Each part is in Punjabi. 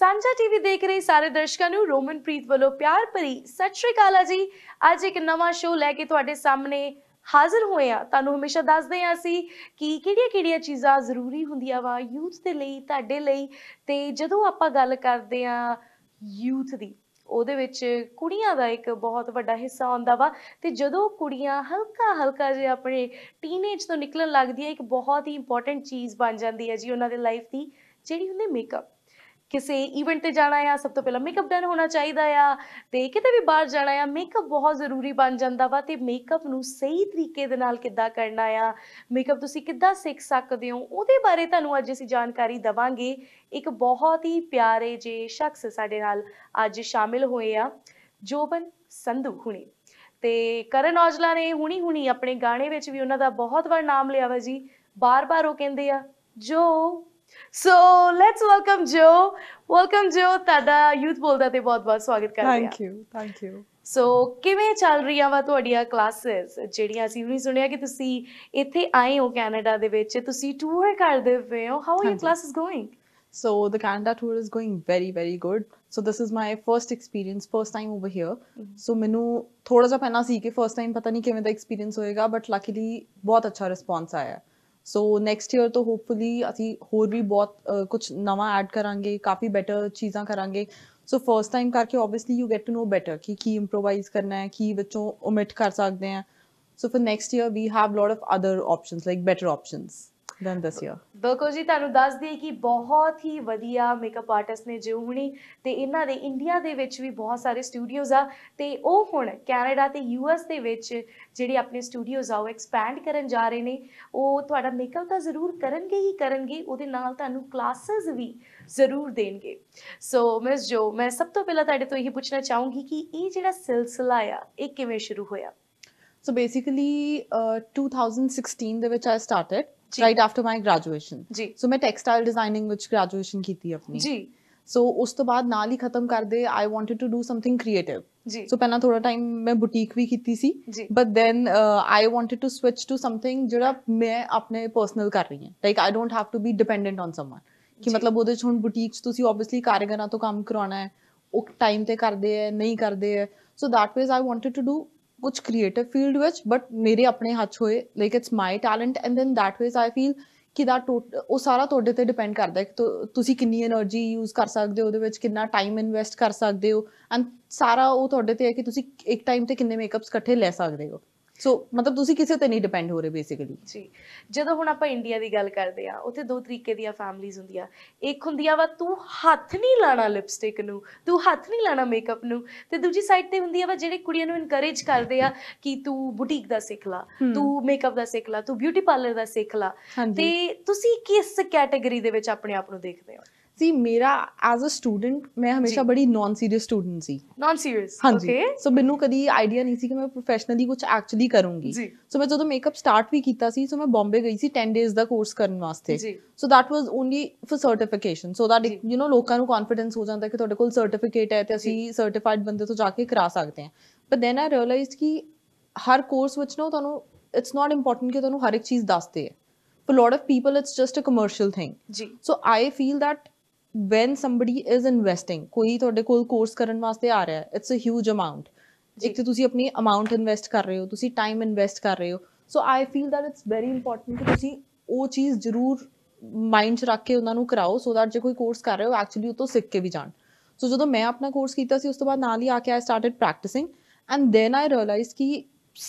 ਸਾਂਝਾ ਟੀਵੀ ਦੇਖ ਰਹੇ ਸਾਰੇ ਦਰਸ਼ਕਾਂ ਨੂੰ ਰੋਮਨਪ੍ਰੀਤ ਵੱਲੋਂ ਪਿਆਰ ਭਰੀ ਸਤਿ ਸ਼੍ਰੀ ਅਕਾਲ ਜੀ। ਅੱਜ ਇੱਕ ਨਵਾਂ ਸ਼ੋਅ ਲੈ ਕੇ ਤੁਹਾਡੇ ਸਾਹਮਣੇ ਹਾਜ਼ਰ ਹੋਏ ਆ। ਤੁਹਾਨੂੰ ਹਮੇਸ਼ਾ ਦੱਸਦੇ ਆ ਅਸੀਂ ਕਿ ਕਿਹੜੀਆਂ ਚੀਜ਼ਾਂ ਜ਼ਰੂਰੀ ਹੁੰਦੀਆਂ ਵਾ ਯੂਥ ਦੇ ਲਈ, ਤੁਹਾਡੇ ਲਈ। ਤੇ ਜਦੋਂ ਆਪਾਂ ਗੱਲ ਕਰਦੇ ਆ ਯੂਥ ਦੀ, ਉਹਦੇ ਵਿੱਚ ਕੁੜੀਆਂ ਦਾ ਇੱਕ ਬਹੁਤ ਵੱਡਾ ਹਿੱਸਾ ਆਉਂਦਾ ਵਾ। ਤੇ ਜਦੋਂ ਕੁੜੀਆਂ ਹਲਕਾ ਜਿਹਾ ਆਪਣੇ ਟੀਨੇਜ ਤੋਂ ਨਿਕਲਣ ਲੱਗਦੀਆਂ, ਇੱਕ ਬਹੁਤ ਹੀ ਇੰਪੋਰਟੈਂਟ ਚੀਜ਼ ਬਣ ਜਾਂਦੀ ਹੈ ਜੀ ਉਹਨਾਂ ਦੇ ਲਾਈਫ ਦੀ, ਜਿਹੜੀ ਹੁੰਦੀ ਮੇਕਅਪ। ਕਿਸੇ ਈਵੈਂਟ ਤੇ ਜਾਣਾ ਆ, ਸਭ ਤੋਂ ਪਹਿਲਾਂ ਮੇਕਅਪ ਡਨ ਹੋਣਾ ਚਾਹੀਦਾ ਆ। ਤੇ ਕਿਤੇ ਵੀ ਬਾਹਰ ਜਾਣਾ ਆ, ਮੇਕਅਪ ਬਹੁਤ ਜ਼ਰੂਰੀ ਬਣ ਜਾਂਦਾ ਵਾ। ਤੇ ਮੇਕਅਪ ਨੂੰ ਸਹੀ ਤਰੀਕੇ ਦੇ ਨਾਲ ਕਿੱਦਾਂ ਕਰਨਾ ਆ, ਮੇਕਅਪ ਤੁਸੀਂ ਕਿੱਦਾਂ ਸਿੱਖ ਸਕਦੇ ਹੋ, ਉਹਦੇ ਬਾਰੇ ਤੁਹਾਨੂੰ ਅੱਜ ਅਸੀਂ ਜਾਣਕਾਰੀ ਦੇਵਾਂਗੇ। ਇੱਕ ਬਹੁਤ ਹੀ ਪਿਆਰੇ ਜਿਹੇ ਸ਼ਖਸ ਸਾਡੇ ਨਾਲ ਅੱਜ ਸ਼ਾਮਿਲ ਹੋਏ ਆ, ਜੋਬਨ ਸੰਧੂ ਹੁਣੀ। ਤੇ ਕਰਨ ਔਜਲਾ ਨੇ ਹੁਣੀ ਆਪਣੇ ਗਾਣੇ ਵਿੱਚ ਵੀ ਉਹਨਾਂ ਦਾ ਬਹੁਤ ਵਾਰ ਨਾਮ ਲਿਆ ਵਾ ਜੀ। ਬਾਰ-ਬਾਰ ਉਹ ਕਹਿੰਦੇ ਆ ਜੋ। ਸੋ ਲੈਟਸ ਵੈਲਕਮ ਜੋ। ਵੈਲਕਮ ਜੋ, ਤੁਹਾਡਾ ਯੂਥ ਬੋਲਦਾ ਤੇ ਬਹੁਤ-ਬਹੁਤ ਸਵਾਗਤ ਕਰਦੇ ਆ। Thank you. ਸੋ ਕਿਵੇਂ ਚੱਲ ਰਹੀਆਂ ਵਾ ਤੁਹਾਡੀਆਂ ਕਲਾਸਿਸ, ਜਿਹੜੀਆਂ ਅਸੀਂ ਵੀ ਸੁਣਿਆ ਕਿ ਤੁਸੀਂ ਇੱਥੇ ਆਏ ਹੋ ਕੈਨੇਡਾ ਦੇ ਵਿੱਚ, ਤੁਸੀਂ ਟੂਰ ਕਰਦੇ ਪਏ ਹੋ। How are your classes going? So the Canada tour is going very good. So this is my first experience, first time over here. So ਮੈਨੂੰ ਥੋੜਾ ਜਿਹਾ ਪਹਿਲਾਂ ਸੀ ਕਿ first time ਪਤਾ ਨਹੀਂ ਕਿਵੇਂ ਦਾ experience ਹੋਏਗਾ, but luckily ਬਹੁਤ ਅੱਛਾ response ਆਇਆ। So next year ਤੋਂ hopefully ਅਸੀਂ ਹੋਰ ਵੀ ਬਹੁਤ ਕੁਝ ਨਵਾਂ ਐਡ ਕਰਾਂਗੇ, ਕਾਫੀ ਬੈਟਰ ਚੀਜ਼ਾਂ ਕਰਾਂਗੇ। So first time ਕਰਕੇ obviously you get to know better ਕਿ ਕੀ improvise ਕਰਨਾ ਹੈ, ਕੀ ਵਿੱਚੋਂ omit ਕਰ ਸਕਦੇ ਹਾਂ। So for next year we have lot of other options, like better options than this year. ਬਿਲਕੁਲ ਜੀ, ਤੁਹਾਨੂੰ ਦੱਸ ਦਈਏ ਕਿ ਬਹੁਤ ਹੀ ਵਧੀਆ ਮੇਕਅਪ ਆਰਟਿਸਟ ਨੇ ਜੋ ਹੁਣੀ, ਤੇ ਇਹਨਾਂ ਦੇ ਇੰਡੀਆ ਦੇ ਵਿੱਚ ਵੀ ਬਹੁਤ ਸਾਰੇ ਸਟੂਡੀਓਜ਼ ਆ। ਤੇ ਉਹ ਹੁਣ ਕੈਨੇਡਾ ਤੇ US ਦੇ ਵਿੱਚ ਜਿਹੜੇ ਆਪਣੇ ਸਟੂਡੀਓਜ਼ ਆ ਉਹ ਐਕਸਪੈਂਡ ਕਰਨ ਜਾ ਰਹੇ ਨੇ। ਉਹ ਤੁਹਾਡਾ ਮੇਕਅਪ ਤਾਂ ਜ਼ਰੂਰ ਕਰਨਗੇ, ਉਹਦੇ ਨਾਲ ਤੁਹਾਨੂੰ ਕਲਾਸਿਸ ਵੀ ਜ਼ਰੂਰ ਦੇਣਗੇ। ਸੋ ਮਿਸ ਜੋ, ਮੈਂ ਸਭ ਤੋਂ ਪਹਿਲਾਂ ਤੁਹਾਡੇ ਤੋਂ ਇਹ ਪੁੱਛਣਾ ਚਾਹੂੰਗੀ ਕਿ ਇਹ ਜਿਹੜਾ ਸਿਲਸਿਲਾ ਆ ਇਹ ਕਿਵੇਂ ਸ਼ੁਰੂ ਹੋਇਆ? So basically 2016 ਦੇ ਵਿੱਚ I started right after my graduation. So ਮੈਂ textile designing ਵਿੱਚ graduation ਕੀਤੀ ਆਪਣੀ ਜੀ। So ਉਸ ਤੋਂ ਬਾਅਦ ਨਾਲ ਹੀ ਖਤਮ ਕਰਦੇ I wanted to do something creative. So ਪਹਿਲਾਂ ਥੋੜਾ ਟਾਈਮ ਮੈਂ ਬੁਟੀਕ ਵੀ ਕੀਤੀ ਸੀ, but then I wanted to switch to something ਜਿਹੜਾ ਮੈਂ ਆਪਣੇ personal ਕਰ ਰਹੀ ਹਾਂ, like I don't have to be dependent on someone। ਕਿ ਮਤਲਬ ਉਹਦੇ 'ਚ ਹੁਣ ਬੁਟੀਕ 'ਚ ਤੁਸੀਂ obviously ਕਾਰੀਗਰਾਂ ਤੋਂ ਕੰਮ ਕਰਵਾਉਣਾ ਹੈ, ਉਹ ਟਾਈਮ ਤੇ ਕਰਦੇ ਹੈ ਨਹੀਂ ਕਰਦੇ ਹੈ। So that ways I wanted to do ਕੁਛ ਕ੍ਰੀਏਟਿਵ ਫੀਲਡ ਵਿੱਚ, ਬਟ ਮੇਰੇ ਆਪਣੇ ਹੱਥ ਹੋਏ, like it's my talent. And then that ways I feel ਕਿ ਉਹ ਸਾਰਾ ਤੁਹਾਡੇ ਤੇ ਡਿਪੈਂਡ ਕਰਦਾ ਹੈ ਕਿ ਤੁਸੀਂ ਕਿੰਨੀ એનર્ਜੀ ਯੂਜ਼ ਕਰ ਸਕਦੇ ਹੋ ਉਹਦੇ ਵਿੱਚ, ਕਿੰਨਾ ਟਾਈਮ ਇਨਵੈਸਟ ਕਰ ਸਕਦੇ ਹੋ, ਐਂਡ ਸਾਰਾ ਉਹ ਤੁਹਾਡੇ ਤੇ ਹੈ ਕਿ ਤੁਸੀਂ ਇੱਕ ਟਾਈਮ ਤੇ ਕਿੰਨੇ ਮੇਕਅਪਸ ਇਕੱਠੇ ਲੈ ਸਕਦੇ ਹੋ। ਸੋ ਮਤਲਬ ਤੁਸੀਂ ਕਿਸੇ ਤੇ ਨਹੀਂ ਡਿਪੈਂਡ ਹੋ ਰਹੇ ਬੇਸਿਕਲੀ ਜੀ। ਜਦੋਂ ਹੁਣ ਆਪਾਂ ਇੰਡੀਆ ਦੀ ਗੱਲ ਕਰਦੇ ਆ, ਉੱਥੇ ਦੋ ਤਰੀਕੇ ਦੀਆਂ ਫੈਮਲੀਜ਼ ਹੁੰਦੀਆਂ। ਇੱਕ ਹੁੰਦੀਆਂ ਵਾ ਤੂੰ ਹੱਥ ਨਹੀਂ ਲਾਣਾ ਲਿਪਸਟਿਕ ਨੂੰ, ਤੂੰ ਹੱਥ ਨਹੀਂ ਲਾਣਾ ਮੇਕਅਪ ਨੂੰ। ਤੇ ਦੂਜੀ ਸਾਈਡ ਤੇ ਹੁੰਦੀ ਆ ਵਾ ਜਿਹੜੇ ਕੁੜੀਆਂ ਨੂੰ ਇਨਕਰੇਜ ਕਰਦੇ ਆ ਕਿ ਤੂੰ ਬੁਟੀਕ ਦਾ ਸਿੱਖ ਲਾ, ਤੂੰ ਮੇਕਅਪ ਦਾ ਸਿੱਖ ਲਾ, ਤੂੰ ਬਿਊਟੀ ਪਾਰਲਰ ਦਾ ਸਿੱਖ ਲਾ। ਤੇ ਤੁਸੀਂ ਕਿਸ ਕੈਟਾਗਰੀ ਦੇ ਵਿੱਚ ਆਪਣੇ ਆਪ ਨੂੰ ਦੇਖਦੇ ਹੋ? ਸੀ ਮੇਰਾ ਐਜ਼ ਅ ਸਟੂਡੈਂਟ ਮੈਂ ਹਮੇਸ਼ਾ ਬੜੀ ਨਾਨ ਸੀਰੀਅਸ ਸਟੂਡੈਂਟ ਸੀ। ਨਾਨ ਸੀਰੀਅਸ? ਹਾਂਜੀ। ਸੋ ਮੈਨੂੰ ਕਦੀ ਆਈਡੀਆ ਨਹੀਂ ਸੀ ਕਿ ਮੈਂ ਪ੍ਰੋਫੈਸ਼ਨਲੀ ਕੁਝ ਐਕਚੁਅਲੀ ਕਰੂੰਗੀ। ਸੋ ਮੈਂ ਜਦੋਂ ਮੇਕਅਪ ਸਟਾਰਟ ਵੀ ਕੀਤਾ ਸੀ, ਸੋ ਮੈਂ ਬੰਬੇ ਗਈ ਸੀ 10 ਡੇਜ਼ ਦਾ ਕੋਰਸ ਕਰਨ ਵਾਸਤੇ। So that was only for certification, so that you know ਲੋਕਾਂ ਨੂੰ ਕੌਨਫੀਡੈਂਸ ਹੋ ਜਾਂਦਾ ਕਿ ਤੁਹਾਡੇ ਕੋਲ ਸਰਟੀਫਿਕੇਟ ਹੈ ਤੇ ਅਸੀਂ ਸਰਟੀਫਾਈਡ ਬੰਦੇ ਤੋਂ ਜਾ ਕੇ ਕਰਾ ਸਕਦੇ ਹਾਂ। ਬਟ ਦੈਨ ਆਈ ਰਿਅਲਾਈਜ਼ਡ ਕਿ ਹਰ ਕੋਰਸ ਵਿੱਚ ਨਾ ਤੁਹਾਨੂੰ ਇਟਸ ਨਾਟ ਇੰਪੋਰਟੈਂਟ ਕਿ ਤੁਹਾਨੂੰ ਹਰ ਇੱਕ ਚੀਜ਼ ਦੱਸਦੇ ਹੈ। For a lot of people it's just a commercial thing. So I feel that when somebody is investing, ਕੋਈ ਤੁਹਾਡੇ ਕੋਲ ਕੋਰਸ ਕਰਨ ਵਾਸਤੇ ਆ ਰਿਹਾ, it's a huge amount. ਇੱਕ ਤਾਂ ਤੁਸੀਂ ਆਪਣੀ ਅਮਾਊਂਟ ਇਨਵੈਸਟ ਕਰ ਰਹੇ ਹੋ, ਤੁਸੀਂ ਟਾਈਮ ਇਨਵੈਸਟ ਕਰ ਰਹੇ ਹੋ। So I feel that it's very important ਕਿ ਤੁਸੀਂ ਉਹ ਚੀਜ਼ ਜ਼ਰੂਰ ਮਾਈਂਡ 'ਚ ਰੱਖ ਕੇ ਉਹਨਾਂ ਨੂੰ ਕਰਾਓ, ਸੋ ਦੈਟ ਜੇ ਕੋਈ ਕੋਰਸ ਕਰ ਰਹੇ ਹੋ ਐਕਚੁਅਲੀ ਉਹ ਤੋਂ ਸਿੱਖ ਕੇ ਵੀ ਜਾਣ। ਸੋ ਜਦੋਂ ਮੈਂ ਆਪਣਾ ਕੋਰਸ ਕੀਤਾ ਸੀ, ਉਸ ਤੋਂ ਬਾਅਦ ਨਾਲ ਹੀ ਆ ਕੇ I started practising, and then I realise ਕਿ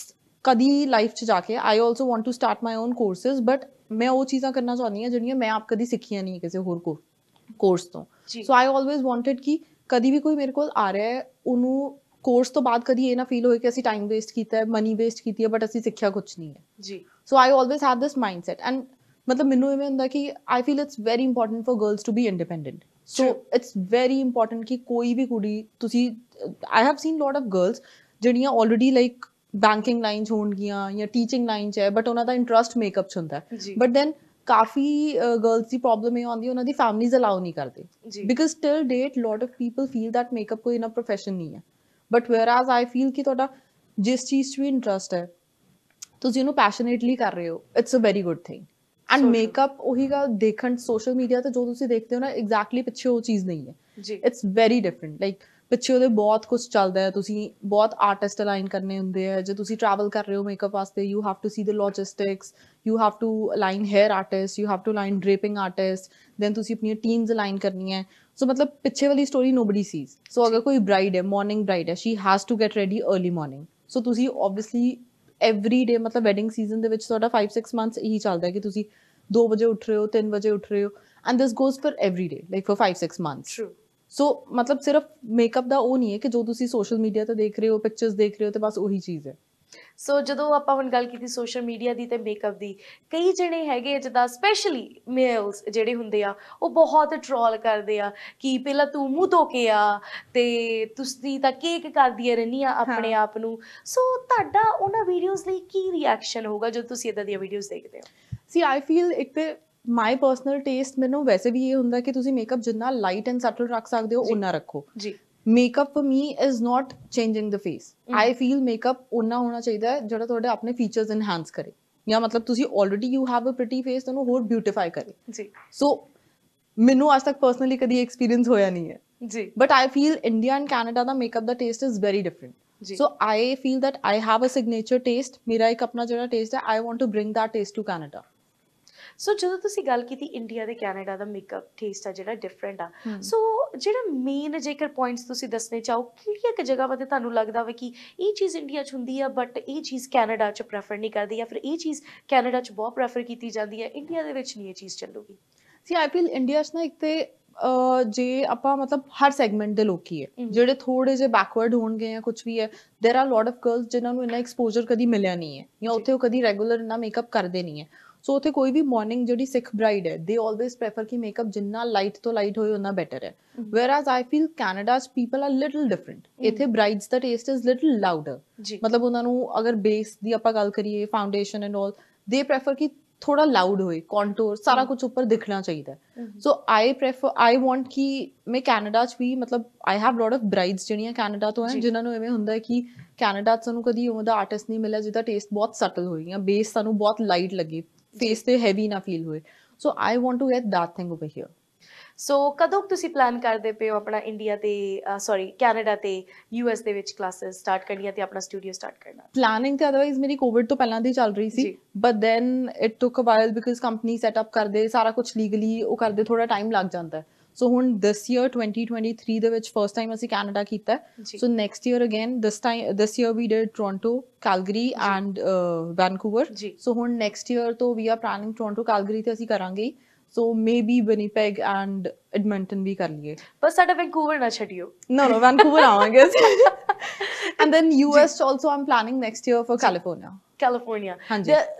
ਕਦੀ ਲਾਈਫ 'ਚ ਜਾ ਕੇ I also want to start my own courses, but ਮੈਂ ਉਹ ਚੀਜ਼ਾਂ ਕਰਨਾ ਚਾਹੁੰਦੀ ਹਾਂ ਜਿਹੜੀਆਂ ਮੈਂ ਆਪ ਕਦੀ ਸਿੱਖੀਆਂ ਨਹੀਂ ਕਿਸੇ ਹੋਰ ਕੋਰਸ ਤੋਂ। ਸੋ ਆਈ ਆਲਵੇਜ਼ ਵਾਂਟਡ ਕਿ ਕਦੀ ਵੀ ਕੋਈ ਮੇਰੇ ਕੋਲ ਆ ਰਿਹਾ ਹੈ, ਉਹਨੂੰ ਕੋਰਸ ਤੋਂ ਬਾਅਦ ਕਦੀ ਇਹ ਨਾ ਫੀਲ ਹੋਏ ਕਿ ਅਸੀਂ ਟਾਈਮ ਵੇਸਟ ਕੀਤਾ ਹੈ, ਮਨੀ ਵੇਸਟ ਕੀਤੀ ਹੈ, ਬਟ ਅਸੀਂ ਸਿੱਖਿਆ ਕੁਛ ਨਹੀਂ ਹੈ। ਜੀ। So I always have this mindset, and ਮਤਲਬ ਮੈਨੂੰ ਇਵੇਂ ਹੁੰਦਾ ਕਿ I feel it's very important for girls to be independent. So it's very important ਕਿ ਕੋਈ ਵੀ ਕੁੜੀ, ਤੁਸੀਂ I have seen lot of girls ਜਿਹੜੀਆਂ ਆਲਰੇਡੀ ਲਾਈਕ ਬੈਂਕਿੰਗ ਲਾਈਨ 'ਚ ਹੋਣਗੀਆਂ ਜਾਂ ਟੀਚਿੰਗ ਲਾਈਨ 'ਚ ਹੈ, ਬਟ ਉਹਨਾਂ ਦਾ ਇੰਟਰਸਟ ਮੇਕਅਪ 'ਚ ਹੁੰਦਾ ਹੈ। ਬਟ ਦੈਨ ਕਾਫੀ ਗਰਲਸ ਦੀ ਪ੍ਰੋਬਲਮ ਇਹ ਆਉਂਦੀ ਹੈ, ਉਹਨਾਂ ਦੀ ਫੈਮਲੀਜ਼ ਅਲਾਉ ਨਹੀਂ ਕਰਦੇ, because till date lot of people feel that makeup ਕੋਈ ਇਨਾ ਪ੍ਰੋਫੈਸ਼ਨ ਨਹੀਂ ਹੈ। But whereas I feel ਕਿ ਤੁਹਾਡਾ ਜਿਸ ਚੀਜ਼ 'ਚ ਵੀ ਇੰਟਰਸਟ ਹੈ, ਤੁਸੀਂ ਉਹਨੂੰ ਪੈਸ਼ਨੇਟਲੀ ਕਰ ਰਹੇ ਹੋ, it's a very good thing. And makeup ਉਹੀ ਗੱਲ ਦੇਖਣ ਸੋਸ਼ਲ ਮੀਡੀਆ ਤੇ ਜੋ ਤੁਸੀਂ ਦੇਖਦੇ ਹੋ ਨਾ, ਐਗਜ਼ੈਕਟਲੀ ਪਿੱਛੇ ਉਹ ਚੀਜ਼ ਨਹੀਂ ਹੈ। ਇਟਸ ਵੈਰੀ ਡਿਫਰੈਂਟ ਲਾਈਕ ਪਿੱਛੇ ਉਹਦੇ ਬਹੁਤ ਕੁਝ ਚੱਲਦਾ ਹੈ ਤੁਸੀਂ ਬਹੁਤ ਆਰਟਿਸਟ ਅਲਾਈਨ ਕਰਨੇ ਹੁੰਦੇ ਆ ਜੇ ਤੁਸੀਂ ਟਰੈਵਲ ਕਰ ਰਹੇ ਹੋ ਮੇਕਅਪ ਵਾਸਤੇ you have to see the logistics you have to align hair artist you have to align draping artist then ਤੁਸੀਂ ਆਪਣੀਆਂ ਟੀਮਸ ਅਲਾਈਨ ਕਰਨੀਆਂ ਸੋ ਮਤਲਬ ਪਿੱਛੇ ਵਾਲੀ ਸਟੋਰੀ ਨੋਬਡੀ ਸੀਜ਼ ਸੋ ਅਗਰ ਕੋਈ ਬ੍ਰਾਈਡ ਹੈ ਮਾਰਨਿੰਗ ਬ੍ਰਾਈਡ ਹੈ she has to get ready early morning so ਤੁਸੀਂ ਓਬਵੀਅਸਲੀ ਐਵਰੀ ਡੇ ਮਤਲਬ ਵੈਡਿੰਗ ਸੀਜ਼ਨ ਦੇ ਵਿੱਚ ਤੁਹਾਡਾ 5-6 ਮੰਥਸ ਇਹੀ ਚੱਲਦਾ ਹੈ ਕਿ ਤੁਸੀਂ 2 ਵਜੇ ਉੱਠ ਰਹੇ ਹੋ 3 ਵਜੇ ਉੱਠ ਰਹੇ ਹੋ and this goes for every day like for 5-6 months so ਮਤਲਬ ਸਿਰਫ ਮੇਕਅਪ ਦਾ ਉਹ ਨਹੀਂ ਹੈ ਕਿ ਜੋ ਤੁਸੀਂ ਸੋਸ਼ਲ ਮੀਡੀਆ ਤੇ ਦੇਖ ਰਹੇ ਹੋ ਪਿਕਚਰਸ ਦੇਖ ਰਹੇ ਹੋ ਤੇ ਬਸ ਉਹੀ ਚੀਜ਼ ਹੈ ਸੋ ਜਦੋਂ ਆਪਾਂ ਹੁਣ ਗੱਲ ਕੀਤੀ ਸੋਸ਼ਲ ਮੀਡੀਆ ਦੀ ਤੇ ਮੇਕਅਪ ਦੀ ਕਈ ਜਣੇ ਹੈਗੇ ਜਿੱਦਾਂ ਸਪੈਸ਼ਲੀ ਮੇਲਸ ਜਿਹੜੇ ਹੁੰਦੇ ਆ ਉਹ ਬਹੁਤ ਟ੍ਰੋਲ ਕਰਦੇ ਆ ਕਿ ਪਹਿਲਾਂ ਤੂੰ ਮੂੰਹ ਧੋ ਕੇ ਆ ਤੇ ਤੁਸੀਂ ਤਾਂ ਕੇਕ ਕਰਦੀਆਂ ਰਹਿੰਦੀਆਂ ਆਪਣੇ ਆਪ ਨੂੰ ਸੋ ਤੁਹਾਡਾ ਉਹਨਾਂ ਵੀਡੀਓਜ਼ ਲਈ ਕੀ ਰਿਐਕਸ਼ਨ ਹੋਊਗਾ ਜਦੋਂ ਤੁਸੀਂ ਇਦਾਂ ਦੀਆਂ ਵੀਡੀਓਜ਼ ਦੇਖਦੇ ਹੋ ਸੀ ਆਈ ਫੀਲ ਇੱਕ ਤੇ ਮਾਈ ਪਰਸਨਲ ਟੇਸਟ ਮੈਨੂੰ ਵੈਸੇ ਵੀ ਇਹ ਹੁੰਦਾ ਕਿ ਤੁਸੀਂ ਮੇਕਅਪ ਜਿੰਨਾ ਲਾਈਟ ਐਂਡ ਸਟਲ ਰੱਖ ਸਕਦੇ ਹੋ ਉਨਾ ਰੱਖੋ ਜੀ makeup for me is not changing the face I feel makeup ਓਨਾ ਹੋਣਾ ਚਾਹੀਦਾ ਹੈ ਜਿਹੜਾ ਤੁਹਾਡੇ ਆਪਣੇ ਫੀਚਰਸ enhance ਕਰੇ ਜਾਂ ਮਤਲਬ ਤੁਸੀਂ already you have a pretty face ਤੁਹਾਨੂੰ ਹੋਰ ਬਿਊਟੀਫਾਈ ਕਰੇ ਜੀ ਸੋ ਮੈਨੂੰ ਅੱਜ ਤੱਕ ਪਰਸਨਲੀ ਕਦੀ ਐਕਸਪੀਰੀਅੰਸ ਹੋਇਆ ਨਹੀਂ ਹੈ ਜੀ but I feel India and Canada the makeup the taste is very different so I feel that I have a signature taste ਮੇਰਾ ਇੱਕ ਆਪਣਾ ਜਿਹੜਾ ਟੇਸਟ ਹੈ I want to bring that taste to Canada ਸੋ ਜਦੋਂ ਤੁਸੀਂ ਗੱਲ ਕੀਤੀ ਇੰਡੀਆ ਤੇ ਕੈਨੇਡਾ ਦਾ ਮੇਕਅਪ ਟੇਸਟ ਆ ਜਿਹੜਾ ਡਿਫਰੈਂਟ ਆ ਸੋ ਜਿਹੜਾ ਮੇਨ ਜੇਕਰ ਪੁਆਇੰਟਸ ਤੁਸੀਂ ਦੱਸਣੇ ਚਾਹੋ ਕਿਹੜੀਆਂ ਕਿ ਜਗ੍ਹਾ 'ਤੇ ਤੁਹਾਨੂੰ ਲੱਗਦਾ ਵਾ ਕਿ ਇਹ ਚੀਜ਼ ਇੰਡੀਆ 'ਚ ਹੁੰਦੀ ਆ ਬਟ ਇਹ ਚੀਜ਼ ਕੈਨੇਡਾ 'ਚ ਪ੍ਰੈਫਰ ਨਹੀਂ ਕਰਦੀ ਜਾਂ ਫਿਰ ਇਹ ਚੀਜ਼ ਕੈਨੇਡਾ 'ਚ ਬਹੁਤ ਪ੍ਰੈਫਰ ਕੀਤੀ ਜਾਂਦੀ ਹੈ ਇੰਡੀਆ ਦੇ ਵਿੱਚ ਨਹੀਂ ਇਹ ਚੀਜ਼ ਚੱਲੂਗੀ ਸੀ ਆਈ ਫੀਲ ਇੰਡੀਆ 'ਚ ਨਾ ਇੱਕ ਤੇ ਜੇ ਆਪਾਂ ਮਤਲਬ ਹਰ ਸੈਗਮੈਂਟ ਦੇ ਲੋਕੀ ਹੈ ਜਿਹੜੇ ਥੋੜੇ ਜਿਹੇ ਬੈਕਵਰਡ ਹੋਣਗੇ ਜਾਂ ਕੁਝ ਵੀ ਹੈ ਦੇਰ ਆਰ ਲੋਟ ਆਫ ਗਰਲਸ ਜਿਨ੍ਹਾਂ ਨੂੰ ਇੰਨਾ ਐਕਸਪੋਜ਼ਰ ਕਦੀ ਮਿਲਿਆ ਨਹੀਂ ਹੈ ਜਾਂ ਉੱਥੇ ਉਹ ਕਦੀ ਰੈਗੂਲਰ ਇੰਨਾ ਮੇਕਅਪ ਕਰਦੇ ਨਹੀਂ ਹੈ ਸੋ ਉੱਥੇ ਕੋਈ ਵੀ ਮਾਰਨਿੰਗ ਜਿਹੜੀ ਸਿੱਖ ਬ੍ਰਾਈਡ ਹੈ ਦੇ ਆਲਵੇਜ਼ ਪ੍ਰੈਫਰ ਕਿ ਮੇਕਅਪ ਜਿੰਨਾ ਲਾਈਟ ਤੋਂ ਲਾਈਟ ਹੋਏ ਉਨਾ ਬੈਟਰ ਹੈ whereas I feel Canada's people are little different ਇੱਥੇ ਬ੍ਰਾਈਡਸ ਦਾ ਟੇਸਟ is little louder ਮਤਲਬ ਉਹਨਾਂ ਨੂੰ ਅਗਰ ਬੇਸ ਦੀ ਆਪਾਂ ਗੱਲ ਕਰੀਏ ਫਾਊਂਡੇਸ਼ਨ ਐਂਡ ਆਲ ਦੇ ਪ੍ਰੈਫਰ ਕਿ ਥੋੜਾ ਲਾਊਡ ਹੋਏ ਕੰਟੂਰ ਸਾਰਾ ਕੁਝ ਉੱਪਰ ਦਿਖਣਾ ਚਾਹੀਦਾ ਸੋ I want ਕਿ ਮੈਂ ਕੈਨੇਡਾ 'ਚ ਵੀ ਮਤਲਬ I have lot of brides ਜਿਹੜੀਆਂ ਕੈਨੇਡਾ ਤੋਂ ਹੈ ਜਿਨ੍ਹਾਂ ਨੂੰ ਐਵੇਂ ਹੁੰਦਾ ਕਿ ਕੈਨੇਡਾ 'ਚ ਸਾਨੂੰ ਕਦੀ ਉਹਦਾ ਆਰਟਿਸਟ ਨਹੀਂ ਮਿਲਿਆ ਜਿਹਦਾ ਟੇਸਟ ਬਹੁਤ ਸਟਲ ਹੋਏ ਜਾਂ ਬੇਸ ਸਾਨੂੰ ਬਹੁਤ ਲਾਈਟ ਲੱਗੇ ਫੇਸ ਤੇ ਹੈਵੀ ਨਾ ਫੀਲ ਹੋਏ so I want to get that thing over here so ਕਦੋਂ ਤੁਸੀਂ ਪਲਾਨ ਕਰਦੇ ਪਏ ਹੋ ਆਪਣਾ ਇੰਡੀਆ ਤੇ ਸੌਰੀ ਕੈਨੇਡਾ ਤੇ US ਦੇ ਵਿੱਚ ਕਲਾਸਿਸ ਸਟਾਰਟ ਕਰਨੀਆਂ ਤੇ ਆਪਣਾ ਸਟੂਡੀਓ ਸਟਾਰਟ ਕਰਨਾ ਪਲਾਨਿੰਗ ਤੇ ਅਦਰਵਾਈਜ਼ ਮੇਰੀ ਕੋਵਿਡ ਤੋਂ ਪਹਿਲਾਂ ਦੀ ਚੱਲ ਰਹੀ ਸੀ but then it took a while because company setup ਕਰਦੇ ਸਾਰਾ ਕੁਝ ਲੀਗਲੀ ਉਹ ਕਰਦੇ ਥੋੜਾ ਟਾਈਮ ਲੱਗ ਜਾਂਦਾ ਸੋ ਹੁਣ ਦਿਸ ਈਅਰ 2023 ਦੇ ਵਿੱਚ ਫਰਸਟ ਟਾਈਮ ਅਸੀਂ ਕੈਨੇਡਾ ਕੀਤਾ so next year again this year we did Toronto Calgary and Vancouver so ਹੁਣ ਨੈਕਸਟ ਈਅਰ ਤੋਂ ਵੀ ਆ ਪਲਾਨਿੰਗ ਟੋਰਾਂਟੋ ਕੈਲਗਰੀ ਤੇ ਅਸੀਂ ਕਰਾਂਗੇ So maybe Winnipeg and Edmonton ਵੀ ਕਰ ਲਈਏ ਬਸ ਸਾਡਾ ਵੈਨਕੂਵਰ ਨਾ ਛੱਡਿਓ no Vancouver ਆਵਾਂਗੇ and then US also I'm planning next year for California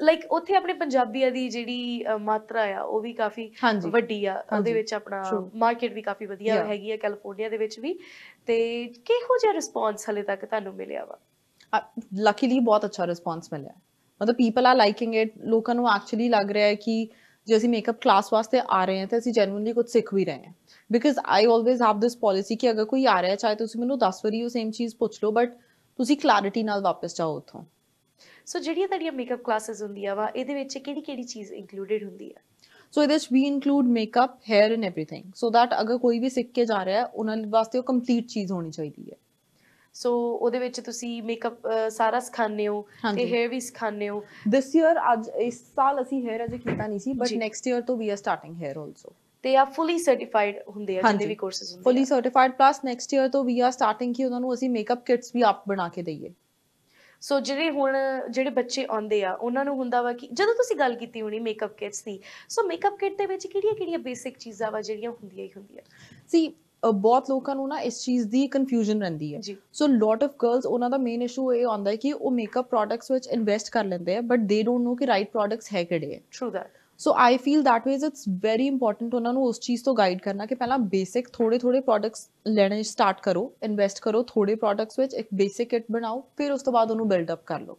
like ਉੱਥੇ ਆਪਣੇ ਪੰਜਾਬੀਆਂ ਦੀ ਜਿਹੜੀ ਮਾਤਰਾ ਆ ਉਹ ਵੀ ਕਾਫੀ ਵੱਡੀ ਆ ਉਹਦੇ ਵਿੱਚ ਆਪਣਾ ਮਾਰਕੀਟ ਵੀ ਕਾਫੀ ਵਧੀਆ ਹੈਗੀ ਆ ਕੈਲੀਫੋਰਨੀਆ ਦੇ ਵਿੱਚ ਵੀ ਤੇ ਕਿਹੋ ਜਿਹਾ ਰਿਸਪੌਂਸ ਹਲੇ ਤੱਕ ਤੁਹਾਨੂੰ ਮਿਲਿਆ ਵਾ ਲੱਕੀਲੀ ਬਹੁਤ ਅੱਛਾ ਰਿਸਪੌਂਸ ਮਿਲਿਆ ਮਤਲਬ ਪੀਪਲ ਆਰ ਲਾਈਕਿੰਗ ਇਟ ਲੋਕਾਂ ਨੂੰ ਐਕਚੁਅਲੀ ਲੱਗ ਰਿਹਾ ਹੈ ਕਿ ਜੇ ਅਸੀਂ ਮੇਕਅਪ ਕਲਾਸ ਵਾਸਤੇ ਆ ਰਹੇ ਹਾਂ ਤਾਂ ਅਸੀਂ ਜੈਨੂਇਨਲੀ ਕੁਝ ਸਿੱਖ ਵੀ ਰਹੇ ਹਾਂ because I always have this policy ਕਿ ਅਗਰ ਕੋਈ ਆ ਰਿਹਾ ਚਾਹੇ ਤੁਸੀਂ ਮੈਨੂੰ 10 ਵਾਰੀ ਉਹ ਸੇਮ ਚੀਜ਼ ਪੁੱਛ ਲਓ ਬਟ ਤੁਸੀਂ ਕਲੈਰਿਟੀ ਨਾਲ ਵਾਪਸ ਜਾਓ ਉੱਥੋਂ ਸੋ ਜਿਹੜੀਆਂ ਤੁਹਾਡੀਆਂ ਮੇਕਅਪ ਕਲਾਸਿਸ ਹੁੰਦੀਆਂ ਵਾ ਇਹਦੇ ਵਿੱਚ ਕਿਹੜੀ ਚੀਜ਼ ਇਨਕਲੂਡਡ ਹੁੰਦੀ ਹੈ ਸੋ ਇਹਦੇ ਵਿੱਚ ਵੀ include makeup hair and everything so that ਅਗਰ ਕੋਈ ਵੀ ਸਿੱਖ ਕੇ ਜਾ ਰਿਹਾ ਉਹਨਾਂ ਵਾਸਤੇ ਉਹ ਕੰਪਲੀਟ ਚੀਜ਼ ਹੋਣੀ ਚਾਹੀਦੀ ਹੈ ਸੋ ਉਹਦੇ ਵਿੱਚ ਤੁਸੀਂ ਮੇਕਅਪ ਸਾਰਾ ਸਿਖਾਉਂਦੇ ਹੋ ਤੇ ਹੇਅਰ ਵੀ ਸਿਖਾਉਂਦੇ ਹੋ ਦਿਸ ਈਅਰ ਅੱਜ ਇਸ ਸਾਲ ਅਸੀਂ ਹੇਅਰ ਅਜੇ ਕੀਤਾ ਨਹੀਂ ਸੀ ਬਟ ਨੈਕਸਟ ਈਅਰ ਤੋਂ we are starting hair also ਤੇ ਆ ਫੁੱਲੀ ਸਰਟੀਫਾਈਡ ਹੁੰਦੇ ਆ ਜਿੰਨੇ ਵੀ ਕੋਰਸਸ ਹੁੰਦੇ ਆ ਫੁੱਲੀ ਸਰਟੀਫਾਈਡ ਪਲੱਸ ਨੈਕਸਟ ਈਅਰ ਤੋਂ ਵੀ ਆਰ ਸਟਾਰਟਿੰਗ ਕਿ ਉਹਨਾਂ ਨੂੰ ਅਸੀਂ ਮੇਕਅਪ ਕਿਟਸ ਵੀ ਆਪ ਬਣਾ ਕੇ ਦਈਏ ਸੋ ਜਿਹੜੇ ਬੱਚੇ ਆਉਂਦੇ ਆ ਉਹਨਾਂ ਨੂੰ ਹੁੰਦਾ ਵਾ ਕਿ ਜਦੋਂ ਤੁਸੀਂ ਗੱਲ ਕੀਤੀ ਹੋਣੀ ਮੇਕਅਪ ਕਿਟਸ ਦੀ ਸੋ ਮੇਕਅਪ ਕਿਟ ਦੇ ਵਿੱਚ ਕਿਹੜੀਆਂ ਬੇਸਿਕ ਚੀਜ਼ਾਂ ਵਾ ਜਿਹੜੀਆਂ ਹੁੰਦੀਆਂ ਹੀ ਹੁੰਦੀਆਂ ਸੀ ਬਹੁਤ ਲੋਕਾਂ ਨੂੰ ਨਾ ਇਸ ਚੀਜ਼ ਦੀ ਕਨਫਿਊਜ਼ਨ ਰਹਿੰਦੀ ਹੈ ਸੋ ਲੋਟ ਆਫ ਗਰਲਸ ਉਹਨਾਂ ਦਾ ਮੇਨ ਇਸ਼ੂ ਇਹ ਆਉਂਦਾ ਹੈ ਕਿ ਉਹ ਮੇਕਅਪ ਪ੍ਰੋਡਕਟਸ ਵਿੱਚ ਇਨਵੈਸਟ ਕਰ ਲੈਂਦੇ ਆ ਬਟ ਦੇ ਡੋਨਟ ਨੋ ਕਿ ਰਾਈਟ ਪ੍ਰੋਡਕਟਸ ਹੈ ਕਿਹੜੇ ਹੈ true that so I feel that ways it's very important ਉਹਨਾਂ ਨੂੰ ਉਸ ਚੀਜ਼ ਤੋਂ ਗਾਈਡ ਕਰਨਾ ਕਿ ਪਹਿਲਾਂ ਬੇਸਿਕ ਥੋੜੇ ਪ੍ਰੋਡਕਟਸ ਲੈਣੇ ਸਟਾਰਟ ਕਰੋ ਇਨਵੈਸਟ ਕਰੋ ਥੋੜੇ ਪ੍ਰੋਡਕਟਸ ਵਿੱਚ ਇੱਕ ਬੇਸਿਕ ਕਿਟ ਬਣਾਓ ਫਿਰ ਉਸ ਤੋਂ ਬਾਅਦ ਉਹਨੂੰ ਬਿਲਡ ਅਪ ਕਰ ਲਓ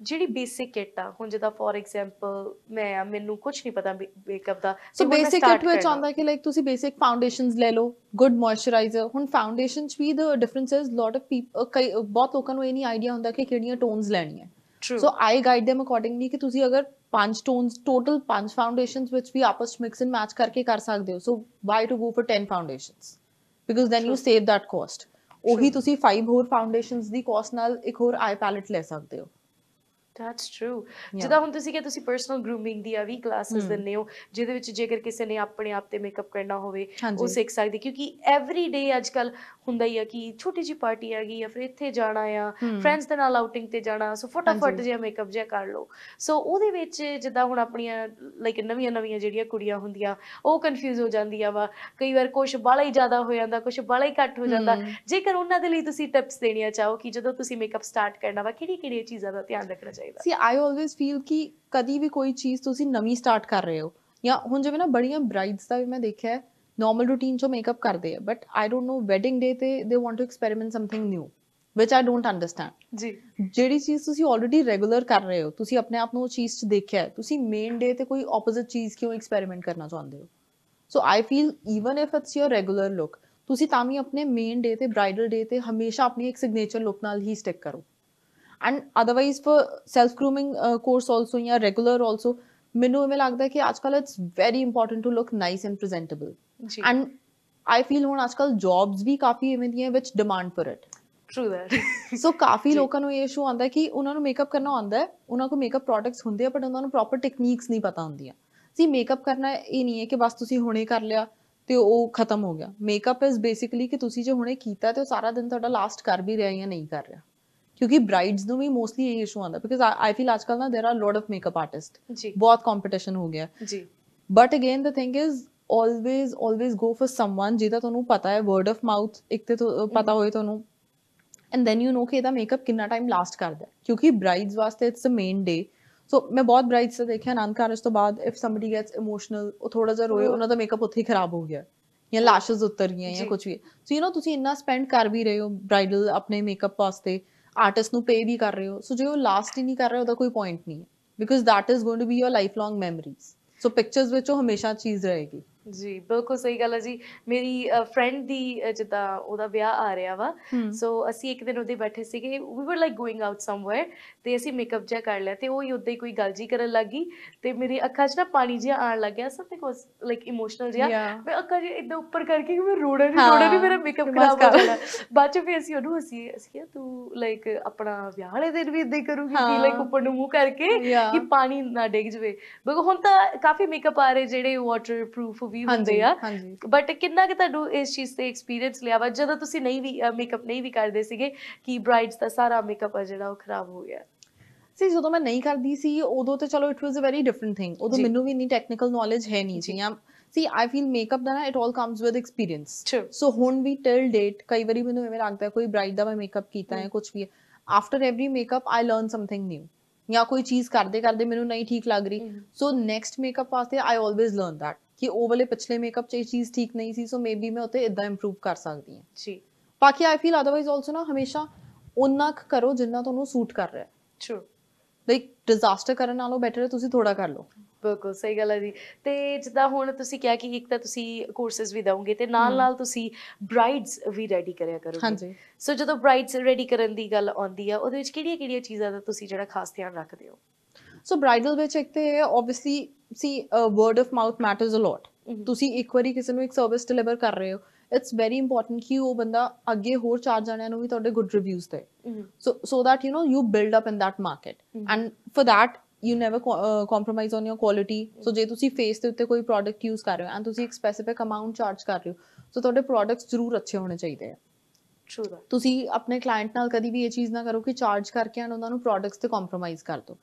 ਜਿਹੜੀ ਬੇਸਿਕ ਕਿਟ ਆ ਹੁਣ ਜਿੱਦਾਂ ਫੋਰ ਐਗਜ਼ਾਮਪਲ ਮੈਨੂੰ ਕੁਝ ਨਹੀਂ ਪਤਾ ਮੇਕਅਪ ਦਾ ਸੋ ਬੇਸਿਕ ਕਿਟ ਵਿੱਚ ਆਉਂਦਾ ਕਿ ਲਾਈਕ ਤੁਸੀਂ ਬੇਸਿਕ ਫਾਊਂਡੇਸ਼ਨਸ ਲੈ ਲਓ ਗੁੱਡ ਮੋਇਸਚਰਾਈਜ਼ਰ ਹੁਣ ਫਾਊਂਡੇਸ਼ਨ ਚ ਵੀ the difference is lot of ਬਹੁਤ ਲੋਕਾਂ ਨੂੰ ਇਹ ਨਹੀਂ ਆਈਡੀਆ ਹੁੰਦਾ ਕਿ ਕਿਹੜੀਆਂ ਟੋਨਸ ਲੈਣੀਆਂ ਸੋ ਆਈ ਗਾਈਡ them ਅਕੋਰਡਿੰਗਲੀ ਕਿ ਤੁਸੀਂ ਅਗਰ 5 ਟੋਨਸ ਟੋਟਲ 5 ਫਾਊਂਡੇਸ਼ਨਸ ਵਿੱਚ ਵੀ ਆਪਸ ਵਿੱਚ ਮਿਕਸ ਐਂਡ ਮੈਚ ਕਰਕੇ ਕਰ ਸਕਦੇ ਹੋ so why to go for 10 foundations because then you save that cost. ਉਹੀ ਤੁਸੀਂ 5 ਹੋਰ ਫਾਊਂਡੇਸ਼ਨਸ ਦੀ ਕੋਸਟ ਨਾਲ ਇੱਕ ਹੋਰ ਆਈ ਪੈਲਟ ਲੈ ਸਕਦੇ ਹੋ। That's true. ਜਿੱਦਾਂ ਹੁਣ ਤੁਸੀਂ ਕਿਹਾ ਤੁਸੀਂ ਪਰਸਨਲ ਗਰੂਮਿੰਗ ਦੀਆਂ ਵੀ ਕਲਾਸਿਸ ਦਿੰਦੇ ਹੋ, ਜਿਹਦੇ ਵਿੱਚ ਜੇਕਰ ਕਿਸੇ ਨੇ ਆਪਣੇ ਆਪ ਤੇ ਮੇਕਅਪ ਕਰਨਾ ਹੋਵੇ ਉਹ ਸਿੱਖ ਸਕਦੇ, ਕਿਉਂਕਿ ਐਵਰੀ ਡੇ ਅੱਜ ਕੱਲ੍ਹ ਹੁੰਦਾ ਹੀ ਆ ਕਿ ਛੋਟੀ ਜਿਹੀ ਪਾਰਟੀ ਹੈਗੀ ਜਾਂ ਫਿਰ ਇੱਥੇ ਜਾਣਾ ਆ, ਫਰੈਂਡਸ ਦੇ ਨਾਲ ਆਊਟਿੰਗ ਤੇ ਜਾਣਾ, ਸੋ ਫਟਾਫਟ ਜਿਹਾ ਮੇਕਅਪ ਜਿਹਾ ਕਰ ਲਓ। ਸੋ ਉਹਦੇ ਵਿੱਚ ਜਿੱਦਾਂ ਹੁਣ ਆਪਣੀਆਂ ਲਾਈਕ ਨਵੀਆਂ ਜਿਹੜੀਆਂ ਕੁੜੀਆਂ ਹੁੰਦੀਆਂ ਉਹ ਕਨਫਿਊਜ਼ ਹੋ ਜਾਂਦੀਆਂ ਵਾ, ਕਈ ਵਾਰ ਕੁਛ ਬਾਹਲਾ ਹੀ ਜ਼ਿਆਦਾ ਹੋ ਜਾਂਦਾ, ਕੁਛ ਬਾਹਲਾ ਹੀ ਘੱਟ ਹੋ ਜਾਂਦਾ। ਜੇਕਰ ਉਹਨਾਂ ਦੇ ਲਈ ਤੁਸੀਂ ਟਿਪਸ ਦੇਣੀਆਂ ਚਾਹੋ ਕਿ ਜਦੋਂ ਤੁਸੀਂ ਮੇਕਅਪ ਸਟਾਰਟ ਕਰਨਾ ਵਾ ਕਿਹੜੀਆਂ ਚੀਜ਼ਾਂ ਦਾ ਧਿਆਨ ਰੱਖਣਾ ਚਾਹੀਦਾ? See, I always feel ਕਿ ਕਦੀ ਵੀ ਕੋਈ ਚੀਜ਼ ਤੁਸੀਂ ਨਵੀਂ ਸਟਾਰਟ ਕਰ ਰਹੇ ਹੋ, ਜਾਂ ਹੁਣ ਜਿਵੇਂ ਨਾ ਬੜੀਆਂ ਬ੍ਰਾਈਡਸ ਦਾ ਵੀ ਮੈਂ ਦੇਖਿਆ ਨਾਰਮਲ ਰੂਟੀਨ ਚੋਂ ਮੇਕਅਪ ਕਰਦੇ ਆ, but I don't know wedding day ਤੇ they want to experiment something new which I don't understand. ਜੀ, ਜਿਹੜੀ ਚੀਜ਼ ਤੁਸੀਂ ਆਲਰੇਡੀ ਰੈਗੂਲਰ ਕਰ ਰਹੇ ਹੋ, ਤੁਸੀਂ ਆਪਣੇ ਆਪ ਨੂੰ ਉਹ ਚੀਜ਼ 'ਚ ਦੇਖਿਆ, ਤੁਸੀਂ ਮੇਨ ਡੇ ਤੇ ਕੋਈ ਆਪੋਜ਼ਿਟ ਚੀਜ਼ ਕਿਉਂ ਐਕਸਪੈਰੀਮੈਂਟ ਕਰਨਾ ਚਾਹੁੰਦੇ ਹੋ? So I feel even if it's your regular look, ਤੁਸੀਂ ਤਾਂ ਵੀ ਆਪਣੇ ਮੇਨ ਡੇ ਤੇ ਬ੍ਰਾਈਡਲ ਡੇ ਤੇ ਹਮੇਸ਼ਾ ਆਪਣੀ ਇੱਕ ਸਿਗਨੇਚਰ ਲੁੱਕ ਨਾਲ ਹੀ ਸਟਿਕ ਕਰੋ। And otherwise for self grooming course also ਜਾਂ regular also, ਮੈਨੂੰ ਇਵੇਂ ਲੱਗਦਾ ਕਿ ਅੱਜ ਕੱਲ੍ਹ it's very important to look nice and presentable. And I feel ਹੁਣ ਅੱਜ ਕੱਲ੍ਹ jobs ਵੀ ਕਾਫੀ ਇਵੇਂ ਦੀਆਂ which demand for it. True that. ਸੋ ਕਾਫੀ ਲੋਕਾਂ ਨੂੰ ਇਹ ਇਸ਼ੂ ਆਉਂਦਾ ਕਿ ਉਹਨਾਂ ਨੂੰ ਮੇਕਅਪ ਕਰਨਾ ਆਉਂਦਾ ਹੈ, ਉਹਨਾਂ ਕੋਲ ਮੇਕਅਪ ਪ੍ਰੋਡਕਟਸ ਹੁੰਦੇ ਆ, ਬਟ ਉਹਨਾਂ ਨੂੰ ਪ੍ਰੋਪਰ ਟੈਕਨੀਕਸ ਨਹੀਂ ਪਤਾ ਹੁੰਦੀਆਂ। ਸੀ ਮੇਕਅਪ ਕਰਨਾ ਇਹ ਨਹੀਂ ਹੈ ਕਿ ਬਸ ਤੁਸੀਂ ਹੁਣੇ ਕਰ ਲਿਆ ਤੇ ਉਹ ਖਤਮ ਹੋ ਗਿਆ। ਮੇਕਅਪ ਇਜ਼ ਬੇਸਿਕਲੀ ਕਿ ਤੁਸੀਂ ਜੇ ਹੁਣੇ ਕੀਤਾ ਤੇ ਉਹ ਸਾਰਾ ਦਿਨ ਤੁਹਾਡਾ ਲਾਸਟ ਕਰ ਵੀ ਰਿਹਾ ਜਾਂ ਨਹੀਂ ਕਰ ਰਿਹਾ। ਕਿਉਂਕਿ ਬ੍ਰਾਈਡਸ ਨੂੰ ਵੀ ਮੋਸਟਲੀ ਇਹ ਇਸ਼ੂ ਆਉਂਦਾ, ਬਿਕਾਜ਼ ਆਈ ਫੀਲ ਅੱਜ ਕੱਲ੍ਹ ਨਾ ਦੇਰ R lot of makeup artist, ਬਹੁਤ ਕੰਪੀਟੀਸ਼ਨ ਹੋ ਗਿਆ ਜੀ। But again the thing is always go for someone ਜਿਹਦਾ ਤੁਹਾਨੂੰ ਪਤਾ ਹੈ, word of mouth ਇੱਕ ਤੇ ਪਤਾ ਹੋਏ ਤੁਹਾਨੂੰ, and then you know ਕਿ ਇਹਦਾ ਮੇਕਅਪ ਕਿੰਨਾ ਟਾਈਮ ਲਾਸਟ ਕਰਦਾ। ਕਿਉਂਕਿ ਬ੍ਰਾਈਡਸ ਵਾਸਤੇ ਇਟਸ ਅ ਮੇਨ ਡੇ। ਸੋ ਮੈਂ ਬਹੁਤ ਬ੍ਰਾਈਡਸ ਦਾ ਦੇਖਿਆ ਆਨੰਦ ਕਾਰਜ ਤੋਂ ਬਾਅਦ, ਇਫ ਸਮਬਡੀ ਗੈਟਸ ਇਮੋਸ਼ਨਲ, ਉਹ ਥੋੜਾ ਜਿਹਾ ਰੋਏ, ਉਹਨਾਂ ਦਾ ਮੇਕਅਪ ਉੱਥੇ ਹੀ ਖਰਾਬ ਹੋ ਗਿਆ ਜਾਂ ਲੈਸ਼ਜ਼ ਉਤਰ ਗਈਆਂ ਜਾਂ ਕੁਝ ਵੀ। ਸੋ ਯੂ ਨੋ ਤੁਸੀਂ ਇੰਨਾ ਸਪੈਂਡ ਕਰ ਵੀ ਰਹੇ ਹੋ ਬ੍ਰਾਈਡਲ ਆਪਣੇ ਮੇਕਅਪ ਵਾਸਤੇ, ਆਰਟਿਸਟ ਨੂੰ ਪੇ ਵੀ ਕਰ ਰਹੇ ਹੋ, ਸੋ ਜੇ ਉਹ ਲਾਸਟ ਹੀ ਨਹੀਂ ਕਰ ਰਿਹਾ ਉਹਦਾ ਕੋਈ ਪੁਆਇੰਟ ਨਹੀਂ ਹੈ, because that is going to be your lifelong memories. So pictures ਵਿੱਚ ਉਹ ਹਮੇਸ਼ਾ ਚੀਜ਼ ਰਹੇਗੀ। ਜੀ ਬਿਲਕੁਲ ਸਹੀ ਗੱਲ ਹੈ ਜੀ। ਮੇਰੀ ਫਰੈਂਡ ਦੀ ਜਿੱਦਾਂ ਉਹਦਾ ਵਿਆਹ ਆ ਰਿਹਾ ਵਾ, ਸੋ ਅਸੀਂ ਇੱਕ ਦਿਨ ਉਹਦੇ ਬੈਠੇ ਸੀਗੇ, ਵੀ ਵਰ ਲਾਈਕ ਗੋਇੰਗ ਆਊਟ ਸਮਵੇਅਰ, ਤੇ ਅਸੀਂ ਮੇਕਅਪ ਜਿਹਾ ਕਰ ਲਿਆ ਤੇ ਉਹ ਹੀ ਉੱਦਾਂ ਹੀ ਕੋਈ ਗੱਲ ਜੀ ਕਰਨ ਲੱਗ ਗਈ ਤੇ ਮੇਰੀ ਅੱਖਾਂ 'ਚ ਨਾ ਪਾਣੀ ਜਿਹਾ ਆਉਣ ਲੱਗ ਗਿਆ, ਸਮਥਿੰਗ ਵਾਸ ਲਾਈਕ ਇਮੋਸ਼ਨਲ ਜਿਹਾ। ਮੈਂ ਅੱਖਾਂ ਜਿਹਾ ਇੱਦਾਂ ਉੱਪਰ ਕਰਕੇ ਮੈਂ ਰੋਣਾ ਨਹੀਂ, ਮੇਰਾ ਮੇਕਅਪ ਖਰਾਬ ਹੋ ਜਾਣਾ। ਬਾਅਦ 'ਚ ਫਿਰ ਅਸੀਂ ਉਹਨੂੰ ਅਸੀਂ ਕਿਹਾ ਤੂੰ ਲਾਈਕ ਆਪਣਾ ਵਿਆਹ ਵਾਲੇ ਦਿਨ ਵੀ ਇੱਦਾਂ ਹੀ ਕਰੂਗੀ ਕਿ ਲਾਈਕ ਉੱਪਰ ਨੂੰ ਮੂੰਹ ਕਰਕੇ ਕਿ ਪਾਣੀ ਨਾ ਡਿੱਗ ਜਾਵੇ। ਬਿਕੋਜ਼ ਹੁਣ ਤਾਂ ਕਾਫੀ ਮੇਕਅਪ ਆ ਰਹੇ ਜਿਹੜੇ ਵਾਟਰ ਪ੍ਰੂਫ ਵੀ ਹੁੰਦੇ ਆ, ਬਟ ਕਿੰਨਾ ਕਿ ਤੁਹਾਨੂੰ ਇਸ ਚੀਜ਼ ਤੇ ਐਕਸਪੀਰੀਅੰਸ ਲਿਆ ਵਾ ਜਦੋਂ ਤੁਸੀਂ ਨਹੀਂ ਵੀ ਮੇਕਅਪ ਨਹੀਂ ਵੀ ਕਰਦੇ ਸੀਗੇ ਕਿ ਬ੍ਰਾਈਡਸ ਦਾ ਸਾਰਾ ਮੇਕਅਪ ਆ ਜਿਹੜਾ ਉਹ ਖਰਾਬ ਹੋ ਗਿਆ? ਸੀ ਜਦੋਂ ਮੈਂ ਨਹੀਂ ਕਰਦੀ ਸੀ ਉਦੋਂ ਤੇ ਚਲੋ it was a very different thing, ਉਦੋਂ ਮੈਨੂੰ ਵੀ ਇੰਨੀ ਟੈਕਨੀਕਲ ਨੌਲੇਜ ਹੈ ਨਹੀਂ ਸੀ। ਸੀ ਆਈ ਫੀਲ ਮੇਕਅਪ ਦਾ ਨਾ it all comes with experience. So ਹੁਣ ਵੀ ਟਿਲ ਡੇਟ ਕਈ ਵਾਰੀ ਮੈਨੂੰ ਇਵੇਂ ਲੱਗਦਾ ਕੋਈ ਬ੍ਰਾਈਡ ਦਾ ਮੈਂ ਮੇਕਅਪ ਕੀਤਾ ਹੈ ਕੁਝ ਵੀ ਹੈ, ਆਫਟਰ ਐਵਰੀ ਮੇਕਅਪ ਆਈ ਲਰਨ ਸਮਥਿੰਗ ਨਿਊ, ਜਾਂ ਕੋਈ ਚੀਜ਼ ਕਰਦੇ ਕਰਦੇ ਮੈਨੂੰ ਨਹੀਂ ਠੀਕ ਲੱਗ ਰਹੀ, ਸੋ ਨੈਕਸਟ ਮੇਕਅਪ ਵਾਸਤੇ ਆਈ ਆਲਵੇਜ਼ ਲਰਨ ਦੈਟ ਕਿ ਉਹ ਵਾਲੇ ਪਿਛਲੇ ਮੇਕਅਪ 'ਚ ਇਹ ਚੀਜ਼ ਠੀਕ ਨਹੀਂ ਸੀ, ਸੋ ਮੇਬੀ ਮੈਂ ਉੱਤੇ ਇੱਦਾਂ ਇੰਪਰੂਵ ਕਰ ਸਕਦੀ ਹਾਂ ਜੀ। ਬਾਕੀ ਆਈ ਫੀਲ ਅਦਰਵਾਈਜ਼ ਆਲਸੋ ਨਾ ਹਮੇਸ਼ਾ ਓਨਾ ਕੁ ਕਰੋ ਜਿੰਨਾ ਤੁਹਾਨੂੰ ਸੂਟ ਕਰ ਰਿਹਾ। ਟਰੂ, ਲਾਈਕ ਡਿਜ਼ਾਸਟਰ ਕਰਨ ਨਾਲੋਂ ਬੈਟਰ ਹੈ ਤੁਸੀਂ ਥੋੜਾ ਕਰ ਲਓ। ਬਿਲਕੁਲ ਸਹੀ ਗੱਲ ਹੈ ਜੀ। ਤੇ ਜਿੱਦਾਂ ਹੁਣ ਤੁਸੀਂ ਕਿਹਾ ਕਿ ਇੱਕ ਤਾਂ ਤੁਸੀਂ ਕੋਰਸਿਸ ਵੀ ਦਓਗੇ ਤੇ ਨਾਲ ਤੁਸੀਂ ਬ੍ਰਾਈਡਸ ਵੀ ਰੈਡੀ ਕਰਿਆ ਕਰੋਗੇ। ਸੋ ਜਦੋਂ ਬ੍ਰਾਈਡਸ ਰੈਡੀ ਕਰਨ ਦੀ ਗੱਲ ਆਉਂਦੀ ਆ ਉਹਦੇ ਵਿੱਚ ਕਿਹੜੀਆਂ ਚੀਜ਼ਾਂ ਦਾ ਤੁਸੀਂ ਜਿਹੜਾ ਖਾਸ ਧਿਆਨ ਰੱਖਦੇ ਹੋ? ਸੋ ਬ੍ਰਾਈਡਲ ਵਿੱਚ ਇੱਕ ਤੇ ਆਬਵੀਅਸਲੀ ਸੀ word of mouth matters a lot. ਤੁਸੀਂ ਇੱਕ ਵਾਰੀ ਕਿਸੇ ਨੂੰ ਇੱਕ ਸਰਵਿਸ ਡਿਲੀਵਰ ਕਰ ਰਹੇ ਹੋ, ਇਟਸ ਵੈਰੀ ਇੰਪੋਰਟੈਂਟ ਕਿ ਉਹ ਬੰਦਾ ਅੱਗੇ ਹੋਰ 4 ਜਣਿਆਂ ਨੂੰ ਵੀ ਤੁਹਾਡੇ ਗੁੱਡ ਰਿਵਿਊਜ਼ ਦੇ, so that you know you build up in that market, and for that you never compromise on your quality. So ਜੇ ਤੁਸੀਂ ਫੇਸ ਦੇ ਉੱਤੇ ਕੋਈ ਪ੍ਰੋਡਕਟ ਯੂਜ਼ ਕਰ ਰਹੇ ਹੋ ਐਂਡ ਤੁਸੀਂ ਇੱਕ ਸਪੈਸੀਫਿਕ ਅਮਾਊਂਟ ਚਾਰਜ ਕਰ ਰਹੇ ਹੋ, ਸੋ ਤੁਹਾਡੇ ਪ੍ਰੋਡਕਟਸ ਜ਼ਰੂਰ ਅੱਛੇ ਹੋਣੇ ਚਾਹੀਦੇ ਆ। ਤੁਸੀਂ ਆਪਣੇ ਕਲਾਇੰਟ ਨਾਲ ਕਦੀ ਵੀ ਇਹ ਚੀਜ਼ ਨਾ ਕਰੋ ਕਿ ਚਾਰਜ ਕਰਕੇ ਐਂਡ ਉਹਨਾਂ ਨੂੰ ਪ੍ਰੋਡਕਟਸ ਤੇ ਕੰਪਰੋਮਾਈਜ਼ ਕਰ ਦਿਓ।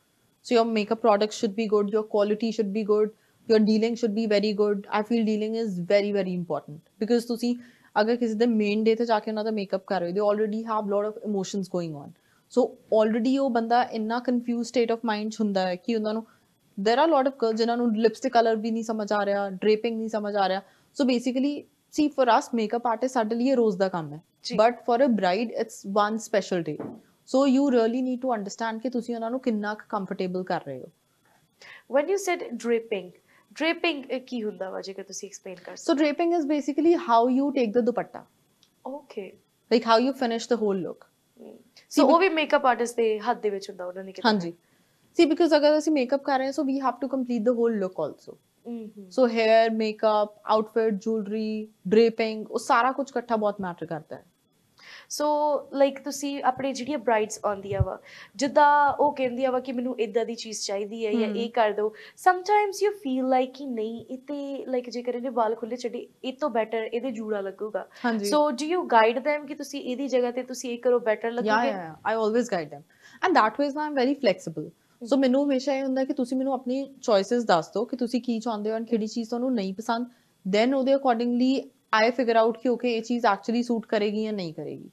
So your makeup products should be good, your quality should be good, your dealing should be very good. I feel dealing is very important because ਤੁਸੀਂ ਅਗਰ ਕਿਸੇ ਦੇ ਮੇਨ ਡੇ ਤੇ ਜਾ ਕੇ ਉਹਨਾਂ ਦਾ ਮੇਕਅਪ ਕਰ ਰਹੇ ਹੋ, they already have lot of emotions going on. So already ਉਹ ਬੰਦਾ ਇੰਨਾ confused state of mind 'ਚ ਹੁੰਦਾ ਹੈ ਕਿ ਉਹਨਾਂ ਨੂੰ there are lot of girls ਜਿਨ੍ਹਾਂ ਨੂੰ ਲਿਪਸਟਿਕ ਕਲਰ ਵੀ ਨਹੀਂ ਸਮਝ ਆ ਰਿਹਾ, ਡ੍ਰੇਪਿੰਗ ਨਹੀਂ ਸਮਝ ਆ ਰਿਹਾ। So basically see for us makeup artist ਸਾਡੇ ਲਈ ਇਹ ਰੋਜ਼ ਦਾ ਕੰਮ ਹੈ, but for a bride it's one special day. So you really need to understand ਕਿ ਤੁਸੀਂ ਉਹਨਾਂ ਨੂੰ ਕਿੰਨਾ ਕੰਫਰਟੇਬਲ ਕਰ ਰਹੇ ਹੋ। When you said draping ਕੀ ਹੁੰਦਾ ਵਾ ਜੇਕਰ ਤੁਸੀਂ ਐਕਸਪਲੇਨ ਕਰ ਸਕਦੇ? So draping is basically how you take the dupatta. Okay. Like how you finish the whole look. So ਉਹ ਵੀ ਮੇਕਅਪ ਆਰਟਿਸਟ ਦੇ ਹੱਥ ਦੇ ਵਿੱਚ ਹੁੰਦਾ ਉਹਨਾਂ ਨੇ ਕਿਹਾ? ਹਾਂਜੀ। See because ਅਗਰ ਅਸੀਂ ਮੇਕਅਪ ਕਰ ਰਹੇ ਹਾਂ so we have to complete the whole look also. So hair, makeup, outfit, jewellery, draping, ਉਹ ਸਾਰਾ ਕੁਝ ਇਕੱਠਾ ਬਹੁਤ ਮੈਟਰ ਕਰਦਾ ਹੈ। ਸੋ ਲਾਈਕ ਤੁਸੀਂ ਆਪਣੇ ਜਿਹੜੀਆਂ ਬ੍ਰਾਈਡਸ ਆਉਂਦੀਆਂ ਵਾ, ਜਿੱਦਾਂ ਉਹ ਕਹਿੰਦੀਆਂ ਵਾ ਕਿ ਮੈਨੂੰ ਇਦਾਂ ਦੀ ਚੀਜ਼ ਚਾਹੀਦੀ ਹੈ ਜਾਂ ਇਹ ਕਰ ਦਿਓ, ਸਮਟਾਈਮਸ ਯੂ ਫੀਲ ਲਾਈਕ ਕਿ ਨਹੀਂ ਇਹ ਤੇ ਲਾਈਕ ਜੇਕਰ ਇਹਨੇ ਵਾਲ ਖੁੱਲੇ ਛੱਡੇ ਇਹ ਤੋਂ ਬੈਟਰ ਇਹਦੇ ਜੂੜਾ ਲੱਗੂਗਾ, ਸੋ ਡੂ ਯੂ ਗਾਈਡ them ਕਿ ਤੁਸੀਂ ਇਹਦੀ ਜਗ੍ਹਾ ਤੇ ਤੁਸੀਂ ਇਹ ਕਰੋ ਬੈਟਰ ਲੱਗੂਗਾ? I always guide them and that way I'm very flexible. ਸੋ ਮੈਨੂੰ ਹਮੇਸ਼ਾ ਇਹ ਹੁੰਦਾ ਕਿ ਤੁਸੀਂ ਮੈਨੂੰ ਆਪਣੀ ਚੋਇਸਸ ਦੱਸ ਦਿਓ ਕਿ ਤੁਸੀਂ ਕੀ ਚਾਹੁੰਦੇ ਹੋ ਐਂਡ ਕਿਹੜੀ ਚੀਜ਼ ਤੁਹਾਨੂੰ ਨਹੀਂ ਪਸੰਦ, ਦੈਨ ਉਹਦੇ ਅਕੋਰਡਿੰਗਲੀ ਆਈ ਫਿਗਰ ਆਊਟ ਕਿ ਓਕੇ ਇਹ ਚੀਜ਼ ਐਕਚੁਅਲੀ ਸੂਟ ਕਰੇਗੀ ਜਾਂ ਨਹੀਂ ਕਰੇਗੀ।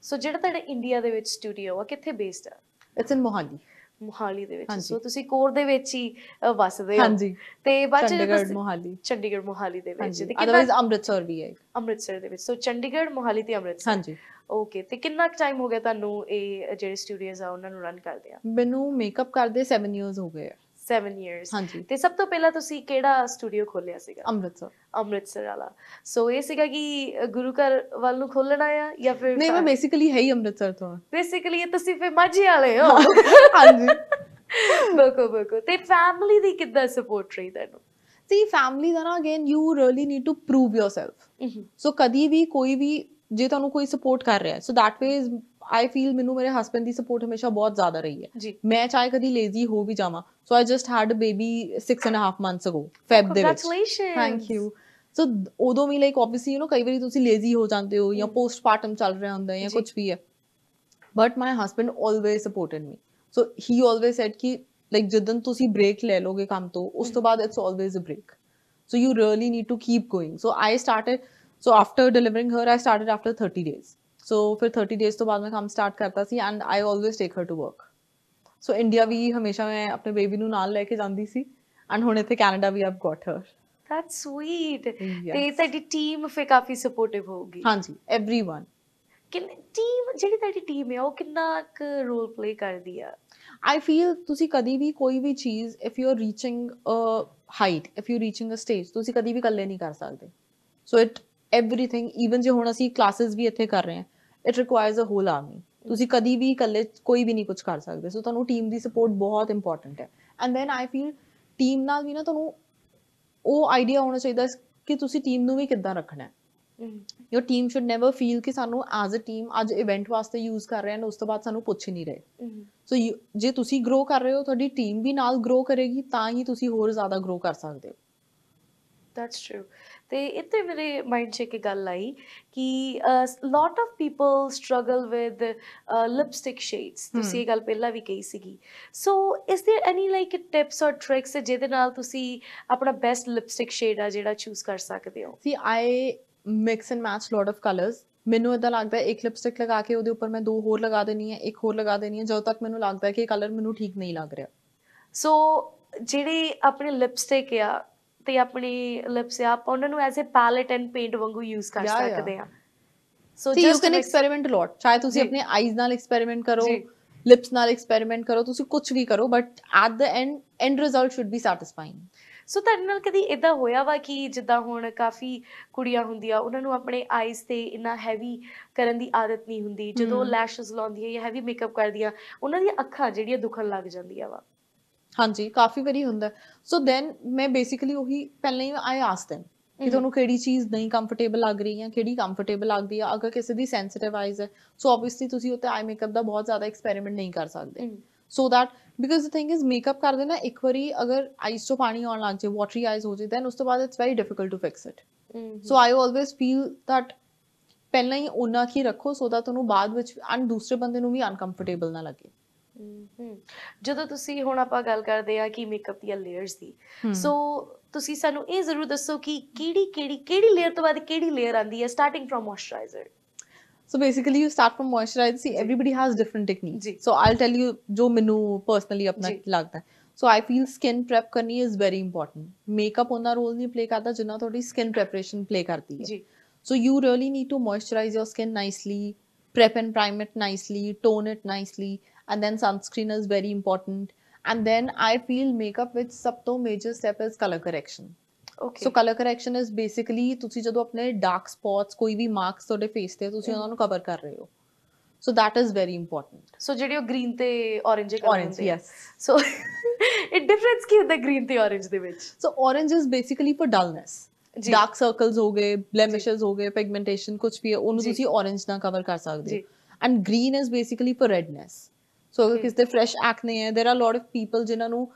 ਸੋ ਜਿਹੜਾ ਤੁਹਾਡਾ ਇੰਡੀਆ ਦੇ ਵਿੱਚ ਸਟੂਡੀਓ ਆ ਕਿੱਥੇ ਬੇਸਡ ਆ? ਇਟਸ ਇਨ ਮੋਹਾਲੀ ਦੇ ਵਿੱਚ। ਸੋ ਤੁਸੀਂ ਕੋਰ ਦੇ ਵਿੱਚ ਹੀ ਵਸਦੇ ਹੋ? ਹਾਂਜੀ। ਤੇ ਬਾਅਦ ਚੰਡੀਗੜ੍ਹ ਮੋਹਾਲੀ। ਚੰਡੀਗੜ੍ਹ ਮੋਹਾਲੀ ਦੇ ਵਿੱਚ, ਤੇ ਅਦਰਵਾਈਜ਼ ਅੰਮ੍ਰਿਤਸਰ ਵੀ ਹੈ। ਅੰਮ੍ਰਿਤਸਰ ਦੇ ਵਿੱਚ। ਸੋ ਚੰਡੀਗੜ੍ਹ, ਮੋਹਾਲੀ ਤੇ ਅੰਮ੍ਰਿਤਸਰ। ਹਾਂਜੀ। ਓਕੇ, ਤੇ ਕਿੰਨਾ ਟਾਈਮ ਹੋ ਗਿਆ ਤੁਹਾਨੂੰ ਇਹ ਜਿਹੜੇ ਸਟੂਡੀਓਜ਼ ਆ ਉਹਨਾਂ ਨੂੰ ਰਨ ਕਰਦੇ ਆ? ਮੈਨੂੰ ਮੇਕਅਪ ਕਰਦੇ 7 ਇਅਰਸ ਹੋ ਗਏ ਆ। 7 years। ਹਾਂਜੀ। ਤੇ ਸਭ ਤੋਂ ਪਹਿਲਾਂ ਤੁਸੀਂ ਕਿਹੜਾ ਸਟੂਡੀਓ ਖੋਲਿਆ ਸੀਗਾ? ਅੰਮ੍ਰਿਤਸਰ ਵਾਲਾ। ਸੋ ਇਹ ਸੀਗਾ ਕਿ ਗੁਰੂ ਘਰ ਵੱਲ ਨੂੰ ਖੋਲਣਾ ਆ ਜਾਂ ਫਿਰ? ਨਹੀਂ, ਮੈਂ ਬੇਸਿਕਲੀ ਹੈ ਹੀ ਅੰਮ੍ਰਿਤਸਰ ਤੋਂ। ਬੇਸਿਕਲੀ ਤੁਸੀਂ ਫਿਰ ਮਾਝੇ ਵਾਲੇ ਹੋ? ਹਾਂਜੀ। ਬਿਲਕੁਲ। ਤੇ ਫੈਮਿਲੀ ਦੀ ਕਿੱਦਾਂ ਸਪੋਰਟ ਰਹੀ ਤੁਹਾਨੂੰ? See, family ਦਾ ਨਾ again you really need to prove yourself. So ਕਦੀ ਵੀ ਕੋਈ ਵੀ ਜੇ ਤੁਹਾਨੂੰ ਕੋਈ ਸਪੋਰਟ ਕਰ ਰਿਹਾ so that way I feel ਮੈਨੂੰ ਮੇਰੇ ਹਸਬੰਡ ਦੀ ਸਪੋਰਟ ਹਮੇਸ਼ਾ ਬਹੁਤ ਜ਼ਿਆਦਾ ਰਹੀ ਹੈ। ਮੈਂ ਚਾਹੇ ਕਦੀ ਲੇਜ਼ੀ ਹੋ ਵੀ ਜਾਵਾਂ, so I just had a baby 6.5 months ago, Feb ਦੇ ਵਿੱਚ। Congratulations। Thank you। so ਉਦੋਂ ਵੀ ਲਾਈਕ obviously you know ਕਈ ਵਾਰੀ ਤੁਸੀਂ ਲੇਜ਼ੀ ਹੋ ਜਾਂਦੇ ਹੋ ਜਾਂ ਪੋਸਟਮਾਰਟਮ ਚੱਲ ਰਿਹਾ ਹੁੰਦਾ ਜਾਂ ਕੁਝ ਵੀ ਹੈ, but my husband always supported me. So he always said ਕਿ like ਜਦੋਂ ਤੁਸੀਂ ਬ੍ਰੇਕ ਲੈ ਲੋਗੇ ਕੰਮ ਤੋਂ ਉਸ ਤੋਂ ਬਾਅਦ it's always a break, so you really need to keep going. So after delivering her I started after 30 days. So ਫਿਰ 30 days ਤੋਂ ਬਾਅਦ ਮੈਂ ਕੰਮ ਸਟਾਰਟ ਕਰਤਾ ਸੀ and I always take her to work. So India ਵੀ ਹਮੇਸ਼ਾ ਮੈਂ ਆਪਣੇ ਬੇਬੀ ਨੂੰ ਨਾਲ ਲੈ ਕੇ ਜਾਂਦੀ ਸੀ and ਹੁਣ ਇੱਥੇ Canada we I've got her. That's sweet। ਤੇ ਤੁਹਾਡੀ ਟੀਮ ਫਿਰ ਕਾਫੀ ਸਪੋਰਟਿਵ ਹੋਊਗੀ? ਹਾਂਜੀ, everyone। ਜਿਹੜੀ ਤੁਹਾਡੀ ਟੀਮ ਹੈ ਉਹ ਕਿੰਨਾ ਕੁ ਰੋਲ ਪਲੇ ਕਰਦੀ ਆ? I feel ਤੁਸੀਂ ਕਦੀ ਵੀ ਕੋਈ ਵੀ ਚੀਜ਼ if you're reaching a height, if you're reaching a stage, ਤੁਸੀਂ ਕਦੀ ਵੀ ਇਕੱਲੇ ਨਹੀਂ ਕਰ ਸਕਦੇ। So everything, even ਜੇ ਹੁਣ ਅਸੀਂ ਕਲਾਸਿਸ ਵੀ ਇੱਥੇ ਕਰ ਰਹੇ ਹਾਂ, it requires a whole army। ਤੁਸੀਂ ਕਦੀ ਵੀ ਇਕੱਲੇ ਕੋਈ ਵੀ ਨਹੀਂ ਕੁਝ ਕਰ ਸਕਦੇ। ਸੋ ਤੁਹਾਨੂੰ ਟੀਮ ਦੀ ਸਪੋਰਟ ਬਹੁਤ ਇੰਪੋਰਟੈਂਟ ਹੈ। And then I feel team ਨਾਲ ਵੀ ਨਾ ਤੁਹਾਨੂੰ ਉਹ ਆਈਡੀਆ ਹੋਣਾ ਚਾਹੀਦਾ ਕਿ ਤੁਸੀਂ ਟੀਮ ਨੂੰ ਵੀ ਕਿੱਦਾਂ ਰੱਖਣਾ ਹੈ। Your team should never feel ਕਿ ਸਾਨੂੰ as a team ਅੱਜ ਇਵੈਂਟ ਵਾਸਤੇ ਯੂਜ਼ ਕਰ ਰਹੇ ਹਨ ਉਸ ਤੋਂ ਬਾਅਦ ਸਾਨੂੰ ਪੁੱਛ ਹੀ ਨਹੀਂ ਰਹੇ। ਸੋ ਜੇ ਤੁਸੀਂ ਗਰੋ ਕਰ ਰਹੇ ਹੋ ਤੁਹਾਡੀ ਟੀਮ ਵੀ ਨਾਲ ਗਰੋ ਕਰੇਗੀ ਤਾਂ ਹੀ ਤੁਸੀਂ ਹੋਰ ਜ਼ਿਆਦਾ ਗਰੋ ਕਰ ਸਕਦੇ ਹੋ। That's true। ਤੇ ਇੱਥੇ ਮੇਰੇ ਮਾਈਂਡ 'ਚ ਇੱਕ ਗੱਲ ਆਈ ਕਿ lot of people struggle with lipstick shades। ਤੁਸੀਂ ਇਹ ਗੱਲ ਪਹਿਲਾਂ ਵੀ ਕਹੀ ਸੀਗੀ। So is there any like tips or tricks ਜਿਹਦੇ ਨਾਲ ਤੁਸੀਂ ਆਪਣਾ best lipstick shade ਆ ਜਿਹੜਾ choose ਕਰ ਸਕਦੇ ਹੋ? See, I mix and match lot of colors। ਮੈਨੂੰ ਇਦਾਂ ਲੱਗਦਾ ਇੱਕ ਲਿਪਸਟਿਕ ਲਗਾ ਕੇ ਉਹਦੇ ਉੱਪਰ ਮੈਂ 2 ਹੋਰ ਲਗਾ ਦੇਣੀ ਹੈ, ਇੱਕ ਹੋਰ ਲਗਾ ਦੇਣੀ ਹੈ ਜਦੋਂ ਤੱਕ ਮੈਨੂੰ ਲੱਗਦਾ ਕਿ ਇਹ ਕਲਰ ਮੈਨੂੰ ਠੀਕ ਨਹੀਂ ਲੱਗ ਰਿਹਾ। ਸੋ ਜਿਹੜੇ ਆਪਣੇ ਲਿਪਸਟਿਕ ਆ ਤੇ ਆਪਣੀ ਲਿਪਸ ਆ ਆਪਾਂ ਉਹਨਾਂ ਨੂੰ as a palette and paint ਵਾਂਗੂ ਯੂਜ਼ ਕਰ ਸਕਦੇ ਆ। ਸੋ you can experiment a lot। ਚਾਹੇ ਤੁਸੀਂ ਆਪਣੇ ਆਈਜ਼ ਨਾਲ ਐਕਸਪੈਰੀਮੈਂਟ ਕਰੋ, ਲਿਪਸ ਨਾਲ ਐਕਸਪੈਰੀਮੈਂਟ ਕਰੋ, ਤੁਸੀਂ ਕੁਝ ਵੀ ਕਰੋ, but at the end result should be satisfying। ਸੋ ਤੁਹਾਡੇ ਨਾਲ ਕਦੀ ਇਦਾਂ ਹੋਇਆ ਵਾ ਕਿ ਜਿੱਦਾਂ ਹੁਣ ਕਾਫੀ ਕੁੜੀਆਂ ਹੁੰਦੀਆਂ ਉਹਨਾਂ ਨੂੰ ਆਪਣੇ ਆਈਜ਼ ਤੇ ਇੰਨਾ ਹੈਵੀ ਕਰਨ ਦੀ ਆਦਤ ਨਹੀਂ ਹੁੰਦੀ, ਜਦੋਂ ਲੈਸ਼ਸ ਲਾਉਂਦੀਆਂ ਜਾਂ ਹੈਵੀ ਮੇਕਅਪ ਕਰਦੀਆਂ ਉਹਨਾਂ ਦੀਆਂ ਅੱਖਾਂ ਜਿਹੜੀਆਂ ਦੁਖਣ ਲੱਗ ਜਾਂਦੀਆਂ ਵਾ? ਹਾਂਜੀ, ਕਾਫੀ ਵਾਰੀ ਹੁੰਦਾ। ਸੋ ਦੈਨ ਮੈਂ ਬੇਸਿਕਲੀ ਉਹੀ ਪਹਿਲਾਂ ਹੀ ਆਈ ਆਸਕ them ਕਿ ਤੁਹਾਨੂੰ ਕਿਹੜੀ ਚੀਜ਼ ਨਹੀਂ ਕੰਫਰਟੇਬਲ ਲੱਗ ਰਹੀ ਹੈ, ਕਿਹੜੀ ਕੰਫਰਟੇਬਲ ਲੱਗਦੀ ਆ। ਅਗਰ ਕਿਸੇ ਦੀ ਸੈਂਸਿਟਿਵ ਆਈਜ਼ ਹੈ ਸੋ ਆਬਵੀਅਸਲੀ ਤੁਸੀਂ ਉੱਤੇ ਆਈ ਮੇਕਅਪ ਦਾ ਬਹੁਤ ਜ਼ਿਆਦਾ ਐਕਸਪੈਰੀਮੈਂਟ ਨਹੀਂ ਕਰ ਸਕਦੇ। So that because the thing is makeup ਕਰਦੇ ਨਾ ਇੱਕ ਵਾਰੀ ਅਗਰ ਆਈਜ਼ ਤੋਂ ਪਾਣੀ ਆਉਣ ਲੱਗ ਜਾਏ, ਵਾਟਰੀ ਆਈਜ਼ ਹੋ ਜਾਏ, ਦੈਨ ਉਸ ਤੋਂ ਬਾਅਦ it's very difficult to fix it. So I always feel that ਪਹਿਲਾਂ ਹੀ ਓਨਾ ਕੀ ਰੱਖੋ ਸੋ ਦੈਟ ਤੁਹਾਨੂੰ ਬਾਅਦ ਵਿੱਚ ਦੂਸਰੇ ਬੰਦੇ ਨੂੰ ਵੀ ਅਨਕੰਫਰਟੇਬਲ ਨਾ ਲੱਗੇ। ਜਦੋਂ ਤੁਸੀਂ ਹੁਣ ਆਪਾਂ ਗੱਲ ਕਰਦੇ ਆ ਕਿ ਮੇਕਅਪ ਦੀਆਂ ਲੇਅਰਸ ਦੀ, ਸੋ ਤੁਸੀਂ ਸਾਨੂੰ ਇਹ ਜ਼ਰੂਰ ਦੱਸੋ ਕਿ ਕਿਹੜੀ ਲੇਅਰ ਤੋਂ ਬਾਅਦ ਕਿਹੜੀ ਲੇਅਰ ਆਉਂਦੀ ਹੈ starting firm moisturiser? So basically you start from moisturizer। See, everybody has different techniques। So I'll tell you जो मैंने personally अपना लगता है। So I feel skin prep करनी is very important। Makeup उतना role नहीं play करता जितना थोड़ी skin preparation play करती है। So you really need to moisturize your skin nicely, prep and prime it nicely, tone it nicely, and then sunscreen is very important। And then I feel makeup with सब तो major step is color correction। So colour correction is basically ਤੁਸੀਂ ਜਦੋਂ ਆਪਣੇ ਡਾਰਕ ਸਪੌਟਸ ਕੋਈ ਵੀ ਮਾਰਕਸ ਤੁਹਾਡੇ ਫੇਸ ਤੇ ਤੁਸੀਂ ਉਹਨਾਂ ਨੂੰ ਕਵਰ ਕਰ ਰਹੇ ਹੋ। So that is very important. So ਜਿਹੜੀ ਉਹ ਗ੍ਰੀਨ ਤੇ orange ਕਲਰ Orange, ਹੁੰਦੇ ਆ yes. so ਇਹ ਡਿਫਰੈਂਸ ਕੀ ਹੁੰਦਾ ਗ੍ਰੀਨ ਤੇ orange ਦੇ ਵਿੱਚ? So orange is basically for dullness. ਜੀ Dark circles ਹੋ ਗਏ, blemishes ਹੋ ਗਏ, pigmentation ਕੁਝ ਵੀ ਹੈ ਉਹਨੂੰ ਜੀ। ਤੁਸੀਂ orange ਨਾਲ cover ਕਰ ਸਕਦੇ ਜੀ। ਹੋ। And green is basically for redness. So ਅਗਰ ਕਿਸੇ ਦੇ fresh acne ਹੈ, there are a lot of people ਜਿਨ੍ਹਾਂ ਨੂੰ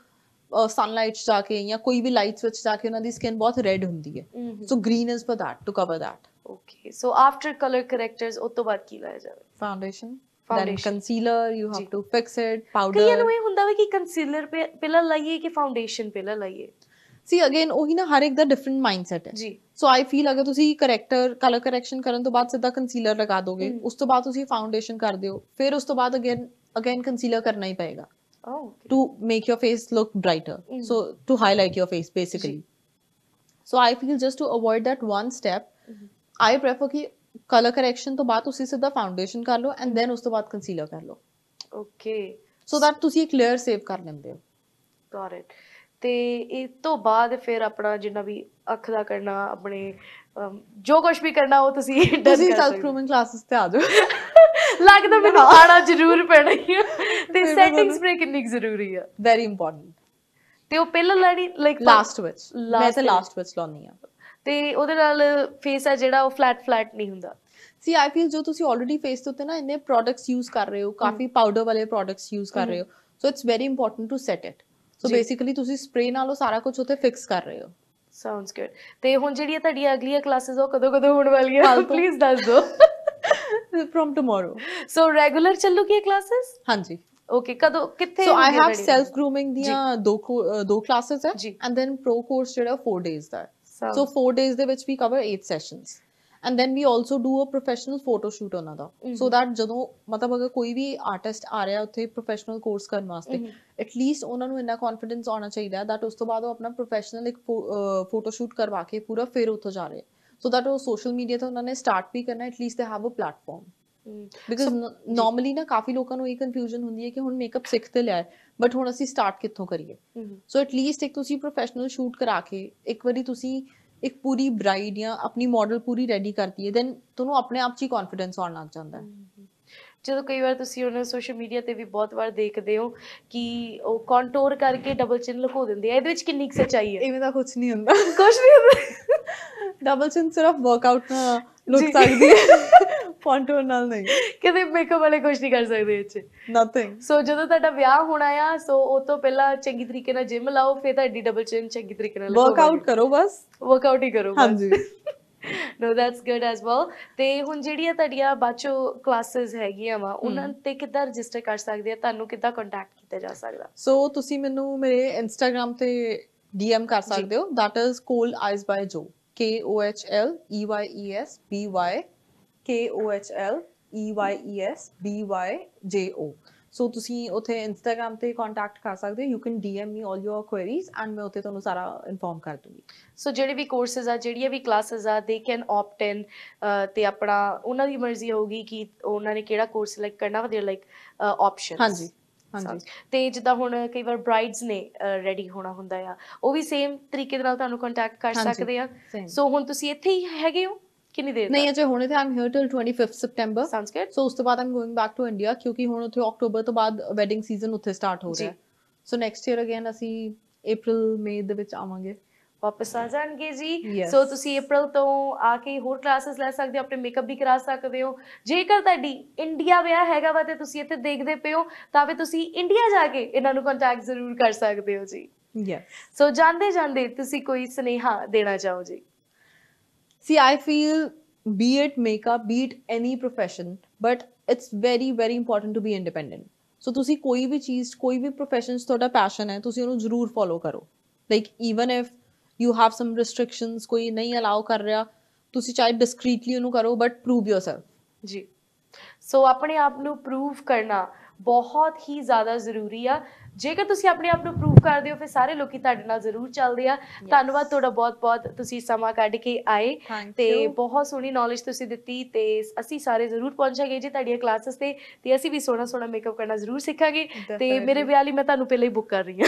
sunlight 'ਚ ਜਾ ਕੇ ਜਾਂ ਕੋਈ ਵੀ lights ਵਿੱਚ ਜਾ ਕੇ ਉਹਨਾਂ ਦੀ skin ਬਹੁਤ red ਹੁੰਦੀ ਹੈ। So green is for that, to cover that. Okay, so after color correctors ਉਸ ਤੋਂ ਬਾਅਦ ਕੀ ਲਾਇਆ ਜਾਵੇ? Foundation. Then Foundation. concealer, you have ਜੀ। to fix it, powder. ਕਈਆਂ ਨੂੰ ਇਹ ਹੁੰਦਾ ਵਾ ਕਿ ਕੰਸੀਲਰ ਪਹਿਲਾਂ ਲਾਈਏ ਕਿ ਫਾਊਂਡੇਸ਼ਨ ਪਹਿਲਾਂ ਲਾਈਏ? See again ਉਹੀ ਨਾ ਹਰ ਇੱਕ ਦਾ different mindset ਹੈ। ਜੀ ਸੋ ਆਈ ਫੀਲ ਅਗਰ ਤੁਸੀਂ ਕਲਰ ਕਰੈਕਸ਼ਨ ਕਰਨ ਤੋਂ ਬਾਅਦ ਸਿੱਧਾ ਕੰਸੀਲਰ ਲਗਾ ਦੋਗੇ, ਉਸ ਤੋਂ ਬਾਅਦ ਤੁਸੀਂ ਫਾਊਂਡੇਸ਼ਨ ਕਰ ਦਿਓ, ਫਿਰ ਉਸ ਤੋਂ ਬਾਅਦ ਅਗੇਨ ਕੰਸੀਲਰ ਕਰਨਾ ਹੀ ਪਏਗਾ okay to make your face look brighter. So to highlight your face basically. So I feel just to avoid that one step, I prefer कि color correction ਤੋਂ ਬਾਅਦ ਤੁਸੀਂ ਸਿੱਧਾ foundation ਕਰ ਲਓ and then ਉਸ ਤੋਂ ਬਾਅਦ concealer ਕਰ ਲਓ, ਓਕੇ so that ਤੁਸੀਂ ਇੱਕ layer save ਕਰ ਲੈਂਦੇ ਹੋ। Got it. ਤੇ ਇਸ ਤੋਂ ਬਾਅਦ ਫਿਰ ਆਪਣਾ ਜਿੰਨਾ ਵੀ ਅੱਖ ਦਾ ਕਰਨਾ, ਆਪਣੇ ਜੋ ਕੁਝ ਵੀ ਕਰਨਾ ਉਹ ਤੁਸੀਂ ਡਨ ਤੁਸੀਂ ਕਰ self ਸਕਦੇ grooming classes ਤੇ ਆ ਜਾਓ। ਲੱਗਦਾ ਮੈਨੂੰ ਆਣਾ ਜ਼ਰੂਰ ਪੈਣਾ ਹੀ ਆ। ਤੇ ਫਿਰ ਮੈਂ ਸੈਟਿੰਗ ਤੁਹਾਨੂੰ- ਸਪਰੇ ਕਿੰਨੀ ਕੁ ਜ਼ਰੂਰੀ ਆ? Very important. ਤੇ ਉਹ ਪਹਿਲਾਂ ਲੈਣੀ ਲਾਈਕ Last ਵਿੱਚ ਮੈਂ Last ਤੇ ਵਿੱਚ। last ਵਿੱਚ ਲਾਉਣੀ ਆ। ਤੇ ਉਹਦੇ ਨਾਲ ਫੇਸ ਆ ਜਿਹੜਾ ਉਹ ਫਲੈਟ ਨਹੀਂ ਹੁੰਦਾ? See I feel ਜੋ ਤੁਸੀਂ already face ਦੇ ਉੱਤੇ ਨਾ ਇੰਨੇ products use ਕਰ ਰਹੇ ਹੋ, ਕਾਫੀ powder ਵਾਲੇ products use ਕਰ ਰਹੇ ਹੋ, so it's very important to set it. So ਜੀ। basically ਤੁਸੀਂ spray ਨਾਲ ਉਹ ਸਾਰਾ ਕੁਝ ਉੱਤੇ fix ਕਰ ਰਹੇ ਹੋ। Sounds good. ਤੇ ਹੁਣ ਜਿਹੜੀਆਂ ਤੁਹਾਡੀਆਂ ਅਗਲੀਆਂ ਕਲਾਸਿਸ ਉਹ ਕਦੋਂ ਹੋਣ ਵਾਲੀਆਂ ਕੱਲ੍ਹ ਤੋਂ। ਪਲੀਜ਼ ਦੱਸ ਦਿਓ। From tomorrow. ਸੋ ਰੈਗੂਲਰ ਚੱਲੂਗੀ ਇਹ ਕਲਾਸਿਸ? ਹਾਂਜੀ। ਓਕੇ, ਕਦੋਂ ਕਿੱਥੇ? So I ਹੋਣਗੀਆਂ have ਤੁਹਾਡੀਆਂ? self grooming ਦੀਆਂ ਦੋ classes ਹੈ ਜੀ। and then pro course ਜਿਹੜਾ 4 days ਦਾ ਹੈ। Sounds- So 4 days ਦੇ ਵਿੱਚ we cover 8 sessions. And then we also do a professional photo shoot ਉਹਨਾਂ ਦਾ, so that ਜਦੋਂ ਮਤਲਬ ਅਗਰ ਕੋਈ ਵੀ ਆਰਟਿਸਟ ਆ ਰਿਹਾ ਉੱਥੇ ਪ੍ਰੋਫੈਸ਼ਨਲ ਕੋਰਸ ਕਰਨ ਵਾਸਤੇ, ਐਟਲੀਸਟ ਉਹਨਾਂ ਨੂੰ ਇੰਨਾ ਕੌਨਫੀਡੈਂਸ ਆਉਣਾ ਚਾਹੀਦਾ ਹੈ that ਉਸ ਤੋਂ ਬਾਅਦ ਉਹ ਆਪਣਾ ਪ੍ਰੋਫੈਸ਼ਨਲ ਇੱਕ ਫੋਟੋ ਸ਼ੂਟ ਕਰਵਾ ਕੇ ਪੂਰਾ ਫਿਰ ਉੱਥੋਂ ਜਾ ਰਹੇ, so that ਉਹ ਸੋਸ਼ਲ ਮੀਡੀਆ ਤੇ ਉਹਨਾਂ ਨੇ ਸਟਾਰਟ ਵੀ ਕਰਨਾ, at least they have a platform. Because normally ਨਾ ਕਾਫੀ ਲੋਕਾਂ ਨੂੰ ਇਹ ਕਨਫਿਊਜ਼ਨ ਹੁੰਦੀ ਹੈ ਕਿ ਹੁਣ ਮੇਕਅਪ ਸਿੱਖ ਤੇ ਲਿਆ ਬਟ ਹੁਣ ਅਸੀਂ ਸਟਾਰਟ ਕਿੱਥੋਂ ਕਰੀਏ। ਸੋ ਐਟਲੀਸਟ ਇੱਕ ਤੁਸੀਂ ਪ੍ਰੋਫੈਸ਼ਨਲ ਸ਼ੂਟ ਕਰਾ ਕੇ ਇੱਕ ਵਾਰੀ ਤੁਸੀਂ ਇੱਕ ਪੂਰੀ ਬ੍ਰਾਈਡ ਜਾਂ ਆਪਣੀ ਮਾਡਲ ਪੂਰੀ ਰੈਡੀ ਕਰਤੀ ਹੈ, ਦੈਨ ਤੁਹਾਨੂੰ ਆਪਣੇ ਆਪ 'ਚ ਹੀ ਕੌਨਫੀਡੈਂਸ ਆਉਣ ਲੱਗ ਜਾਂਦਾ ਹੈ। ਜਦੋਂ ਕਈ ਵਾਰ ਤੁਸੀਂ ਉਹਨਾਂ ਸੋਸ਼ਲ ਮੀਡੀਆ ਤੇ ਵੀ ਬਹੁਤ ਵਾਰ ਦੇਖਦੇ ਹੋ ਕਿ ਉਹ ਕੰਟੂਰ ਕਰਕੇ ਡਬਲ ਚਿਨ ਲੁਕੋ ਦਿੰਦੇ ਆ, ਇਹਦੇ ਵਿੱਚ ਕਿੰਨੀ ਕੁ ਸੱਚਾਈ ਹੈ? ਇਵੇਂ ਦਾ ਕੁਝ ਨਹੀਂ ਹੁੰਦਾ, ਕੁਝ ਨਹੀਂ ਹੁੰਦਾ। ਡਬਲ ਚਿਨ ਸਿਰਫ ਵਰਕਆਊਟ ਨਾਲ ਲੁਕ ਸਕਦੀ ਹੈ, ਕੰਟੂਰ ਨਾਲ ਨਹੀਂ। ਕਿਤੇ ਮੇਕਅਪ ਵਾਲੇ ਕੁਝ ਨਹੀਂ ਕਰ ਸਕਦੇ ਇਹ 'ਚ। ਨਥਿੰਗ। ਸੋ ਜਦੋਂ ਤੁਹਾਡਾ ਵਿਆਹ ਹੋਣਾ ਆ, ਸੋ ਉਹ ਤੋਂ ਪਹਿਲਾਂ ਚੰਗੀ ਤਰੀਕੇ ਨਾਲ ਜਿਮ ਲਾਓ, ਫਿਰ ਤੁਹਾਡੀ ਡਬਲ ਚਿਨ ਚੰਗੀ ਤਰੀਕੇ ਨਾਲ ਵਰਕਆਊਟ ਕਰੋ ਬਸ। ਵਰਕਆਊਟ ਹੀ ਕਰੋ ਬਸ। ਹਾਂਜੀ। ਨੋ ਦੈਟਸ ਗੁੱਡ ਐਸ ਵੈਲ। ਤੇ ਹੁਣ ਜਿਹੜੀਆਂ ਤੁਹਾਡੀਆਂ ਬਾਚੋ ਕਲਾਸਿਸ ਹੈਗੀਆਂ ਵਾ, ਉਹਨਾਂ ਤੇ ਕਿੱਦਾਂ ਰਜਿਸਟਰ ਕਰ ਸਕਦੇ ਆ, ਤੁਹਾਨੂੰ ਕਿੱਦਾਂ ਕੰਟੈਕਟ ਕੀਤਾ ਜਾ ਸਕਦਾ? ਸੋ ਤੁਸੀਂ ਮੈਨੂੰ ਮੇਰੇ ਇੰਸਟਾਗ੍ਰਾਮ ਤੇ DM ਕਰ ਸਕਦੇ ਹੋ, that is Kohl Eyes by Jo, KOHLEYESBYJO। ਸੋ ਤੁਸੀਂ ਉੱਥੇ ਇੰਸਟਾਗ੍ਰਾਮ ਤੇ ਕੰਟੈਕਟ ਕਰ ਸਕਦੇ ਹੋ, you can DM me all your queries and ਮੈਂ ਉੱਥੇ ਤੁਹਾਨੂੰ ਸਾਰਾ ਇਨਫੋਰਮ ਕਰ ਦੂੰਗੀ। ਸੋ ਜਿਹੜੇ ਵੀ ਕੋਰਸਿਸ ਆ, ਜਿਹੜੀਆਂ ਵੀ ਕਲਾਸਿਸ ਆ, ਦੇ ਕੈਨ ਆਪਟ ਇਨ, ਤੇ ਆਪਣਾ ਉਹਨਾਂ ਦੀ ਮਰਜ਼ੀ ਹੋਊਗੀ ਕਿ ਉਹਨਾਂ ਨੇ ਕਿਹੜਾ ਕੋਰਸ ਸਿਲੈਕਟ ਕਰਨਾ ਵਾ, ਦੇਅਰ ਲਾਈਕ ਆਪਸ਼ਨਸ। ਹਾਂਜੀ ਹਾਂਜੀ। ਤੇ ਜਿੱਦਾਂ ਹੁਣ ਕਈ ਵਾਰ ਬ੍ਰਾਈਡਸ ਨੇ ਰੈਡੀ ਹੋਣਾ ਹੁੰਦਾ ਆ, ਉਹ ਵੀ ਸੇਮ ਤਰੀਕੇ ਦੇ ਨਾਲ ਤੁਹਾਨੂੰ ਕੰਟੈਕਟ ਕਰ ਸਕਦੇ ਆ। ਸੋ ਹੁਣ ਤੁਸੀਂ ਇੱਥੇ ਹੀ ਹੈਗੇ ਹੋ ਕਿੰਨੀ ਦੇਰ? ਨਹੀਂ ਅਜੇ ਹੁਣੇ ਤੇ I'm here till 25th September। Sounds good. So ਉਸ ਤੋਂ ਬਾਅਦ I'm going back to India, ਕਿਉਂਕਿ ਹੁਣ ਉੱਥੇ ਅਕਤੂਬਰ ਤੋਂ ਬਾਅਦ ਵੈਡਿੰਗ ਸੀਜ਼ਨ ਉੱਥੇ ਸਟਾਰਟ ਹੋ ਰਿਹਾ ਹੈ। ਸੋ ਨੈਕਸਟ ਈਅਰ ਅਗੇਨ ਅਸੀਂ April May ਦੇ ਵਿੱਚ ਆਵਾਂਗੇ, ਵਾਪਸ ਆ ਜਾਣਗੇ ਜੀ। Yes. ਸੋ ਤੁਸੀਂ April ਤੋਂ ਆ ਕੇ ਹੋਰ ਕਲਾਸਿਸ ਲੈ ਸਕਦੇ ਹੋ, ਆਪਣੇ ਮੇਕਅਪ ਵੀ ਕਰਾ ਸਕਦੇ ਹੋ। ਜੇਕਰ ਤੁਹਾਡੀ ਇੰਡੀਆ ਵਿਆਹ ਹੈਗਾ ਵਾ ਤੇ ਤੁਸੀਂ ਇੱਥੇ ਦੇਖਦੇ ਪਏ ਹੋ, ਤਾਂ ਫਿਰ ਤੁਸੀਂ ਇੰਡੀਆ ਜਾ ਕੇ ਇਹਨਾਂ ਨੂੰ ਕੰਟੈਕਟ ਜ਼ਰੂਰ ਕਰ ਸਕਦੇ ਹੋ ਜੀ। ਯੈਸ। ਸੋ ਜਾਂਦੇ ਤੁਸੀਂ ਕੋਈ ਸੁਨੇਹਾ ਦੇਣਾ ਚਾਹੋ ਜੀ? See, I feel, be it makeup, be it any profession, but it's very, very important to be independent. So ਤੁਸੀਂ ਕੋਈ ਵੀ ਚੀਜ਼, ਕੋਈ ਵੀ profession 'ਚ ਤੁਹਾਡਾ passion ਹੈ, ਤੁਸੀਂ ਉਹਨੂੰ ਜ਼ਰੂਰ follow ਕਰੋ। Like even if you have some restrictions, ਕੋਈ ਨਹੀਂ allow ਕਰ ਰਿਹਾ, ਤੁਸੀਂ ਚਾਹੇ discreetly ਉਹਨੂੰ ਕਰੋ, but prove yourself. ਜੀ। ਸੋ ਆਪਣੇ ਆਪ ਨੂੰ ਪ੍ਰੂਵ ਕਰਨਾ ਬਹੁਤ ਹੀ ਜ਼ਿਆਦਾ ਜ਼ਰੂਰੀ ਆ। ਜੇਕਰ ਤੁਸੀਂ ਆਪਣੇ ਆਪ ਨੂੰ ਪ੍ਰੂਵ ਕਰਦੇ ਹੋ, ਫਿਰ ਸਾਰੇ ਲੋਕੀ ਤੁਹਾਡੇ ਨਾਲ ਜ਼ਰੂਰ ਚੱਲਦੇ ਆ। ਧੰਨਵਾਦ ਤੁਹਾਡਾ ਬਹੁਤ ਤੁਸੀਂ ਸਮਾਂ ਕੱਢ ਕੇ ਆਏ ਤੇ ਬਹੁਤ ਸੋਹਣੀ ਨੌਲੇਜ ਤੁਸੀਂ ਦਿੱਤੀ, ਤੇ ਅਸੀਂ ਸਾਰੇ ਜ਼ਰੂਰ ਪਹੁੰਚਾਂਗੇ ਜੀ ਤੁਹਾਡੀਆਂ ਕਲਾਸਿਸ ਤੇ ਅਸੀਂ ਵੀ ਸੋਹਣਾ ਮੇਕਅਪ ਕਰਨਾ ਜ਼ਰੂਰ ਸਿੱਖਾਂਗੇ। ਤੇ ਮੇਰੇ ਵਿਆਹ ਲਈ ਮੈਂ ਤੁਹਾਨੂੰ ਪਹਿਲਾਂ ਹੀ ਬੁੱਕ ਕਰ ਰਹੀ ਹਾਂ।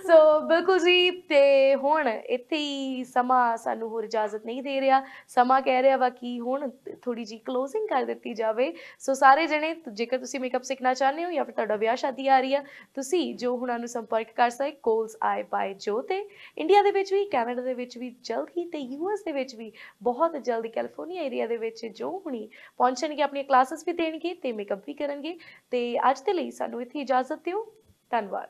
ਸੋ ਬਿਲਕੁਲ ਜੀ। ਤੇ ਹੁਣ ਇੱਥੇ ਹੀ ਸਮਾਂ ਸਾਨੂੰ ਹੋਰ ਇਜਾਜ਼ਤ ਨਹੀਂ ਦੇ ਰਿਹਾ, ਸਮਾਂ ਕਹਿ ਰਿਹਾ ਵਾ ਕਿ ਹੁਣ ਥੋੜੀ ਜੀ ਕਲੋਜ਼ਿੰਗ ਕਰ ਦਿੱਤੀ ਜਾਵੇ। ਸੋ ਸਾਰੇ ਜਣੇ ਜੇਕਰ ਤੁਸੀਂ ਮੇਕਅਪ ਸਿੱਖਣਾ ਚਾਹੁੰਦੇ ਹੋ ਜਾਂ ਫਿਰ ਤੁਹਾਡਾ ਵਿਆਹ ਸ਼ਾਦੀ ਆ ਰਹੀ ਆ, ਤੁਸੀਂ ਜੋ ਹੁਣਾਂ ਨੂੰ ਸੰਪਰਕ ਕਰ ਸਕਦੇ ਕੋਲਸ ਆਈ ਬਾਈ ਜੋ ਤੇ ਇੰਡੀਆ ਦੇ ਵਿੱਚ ਵੀ, ਕੈਨੇਡਾ ਦੇ ਵਿੱਚ ਵੀ ਜਲਦ ਹੀ ਤੇ ਯੂਐਸ ਦੇ ਵਿੱਚ ਵੀ ਬਹੁਤ ਜਲਦੀ, ਕੈਲੀਫੋਰਨੀਆ ਏਰੀਆ ਦੇ ਵਿੱਚ ਜੋ ਹੁਣੀ ਪਹੁੰਚਣਗੇ, ਆਪਣੀਆਂ ਕਲਾਸਿਸ ਵੀ ਦੇਣਗੇ ਤੇ ਮੇਕਅਪ ਵੀ ਕਰਨਗੇ। ਤੇ ਅੱਜ ਦੇ ਲਈ ਸਾਨੂੰ ਇੱਥੇ ਇਜਾਜ਼ਤ ਦਿਓ। ਧੰਨਵਾਦ।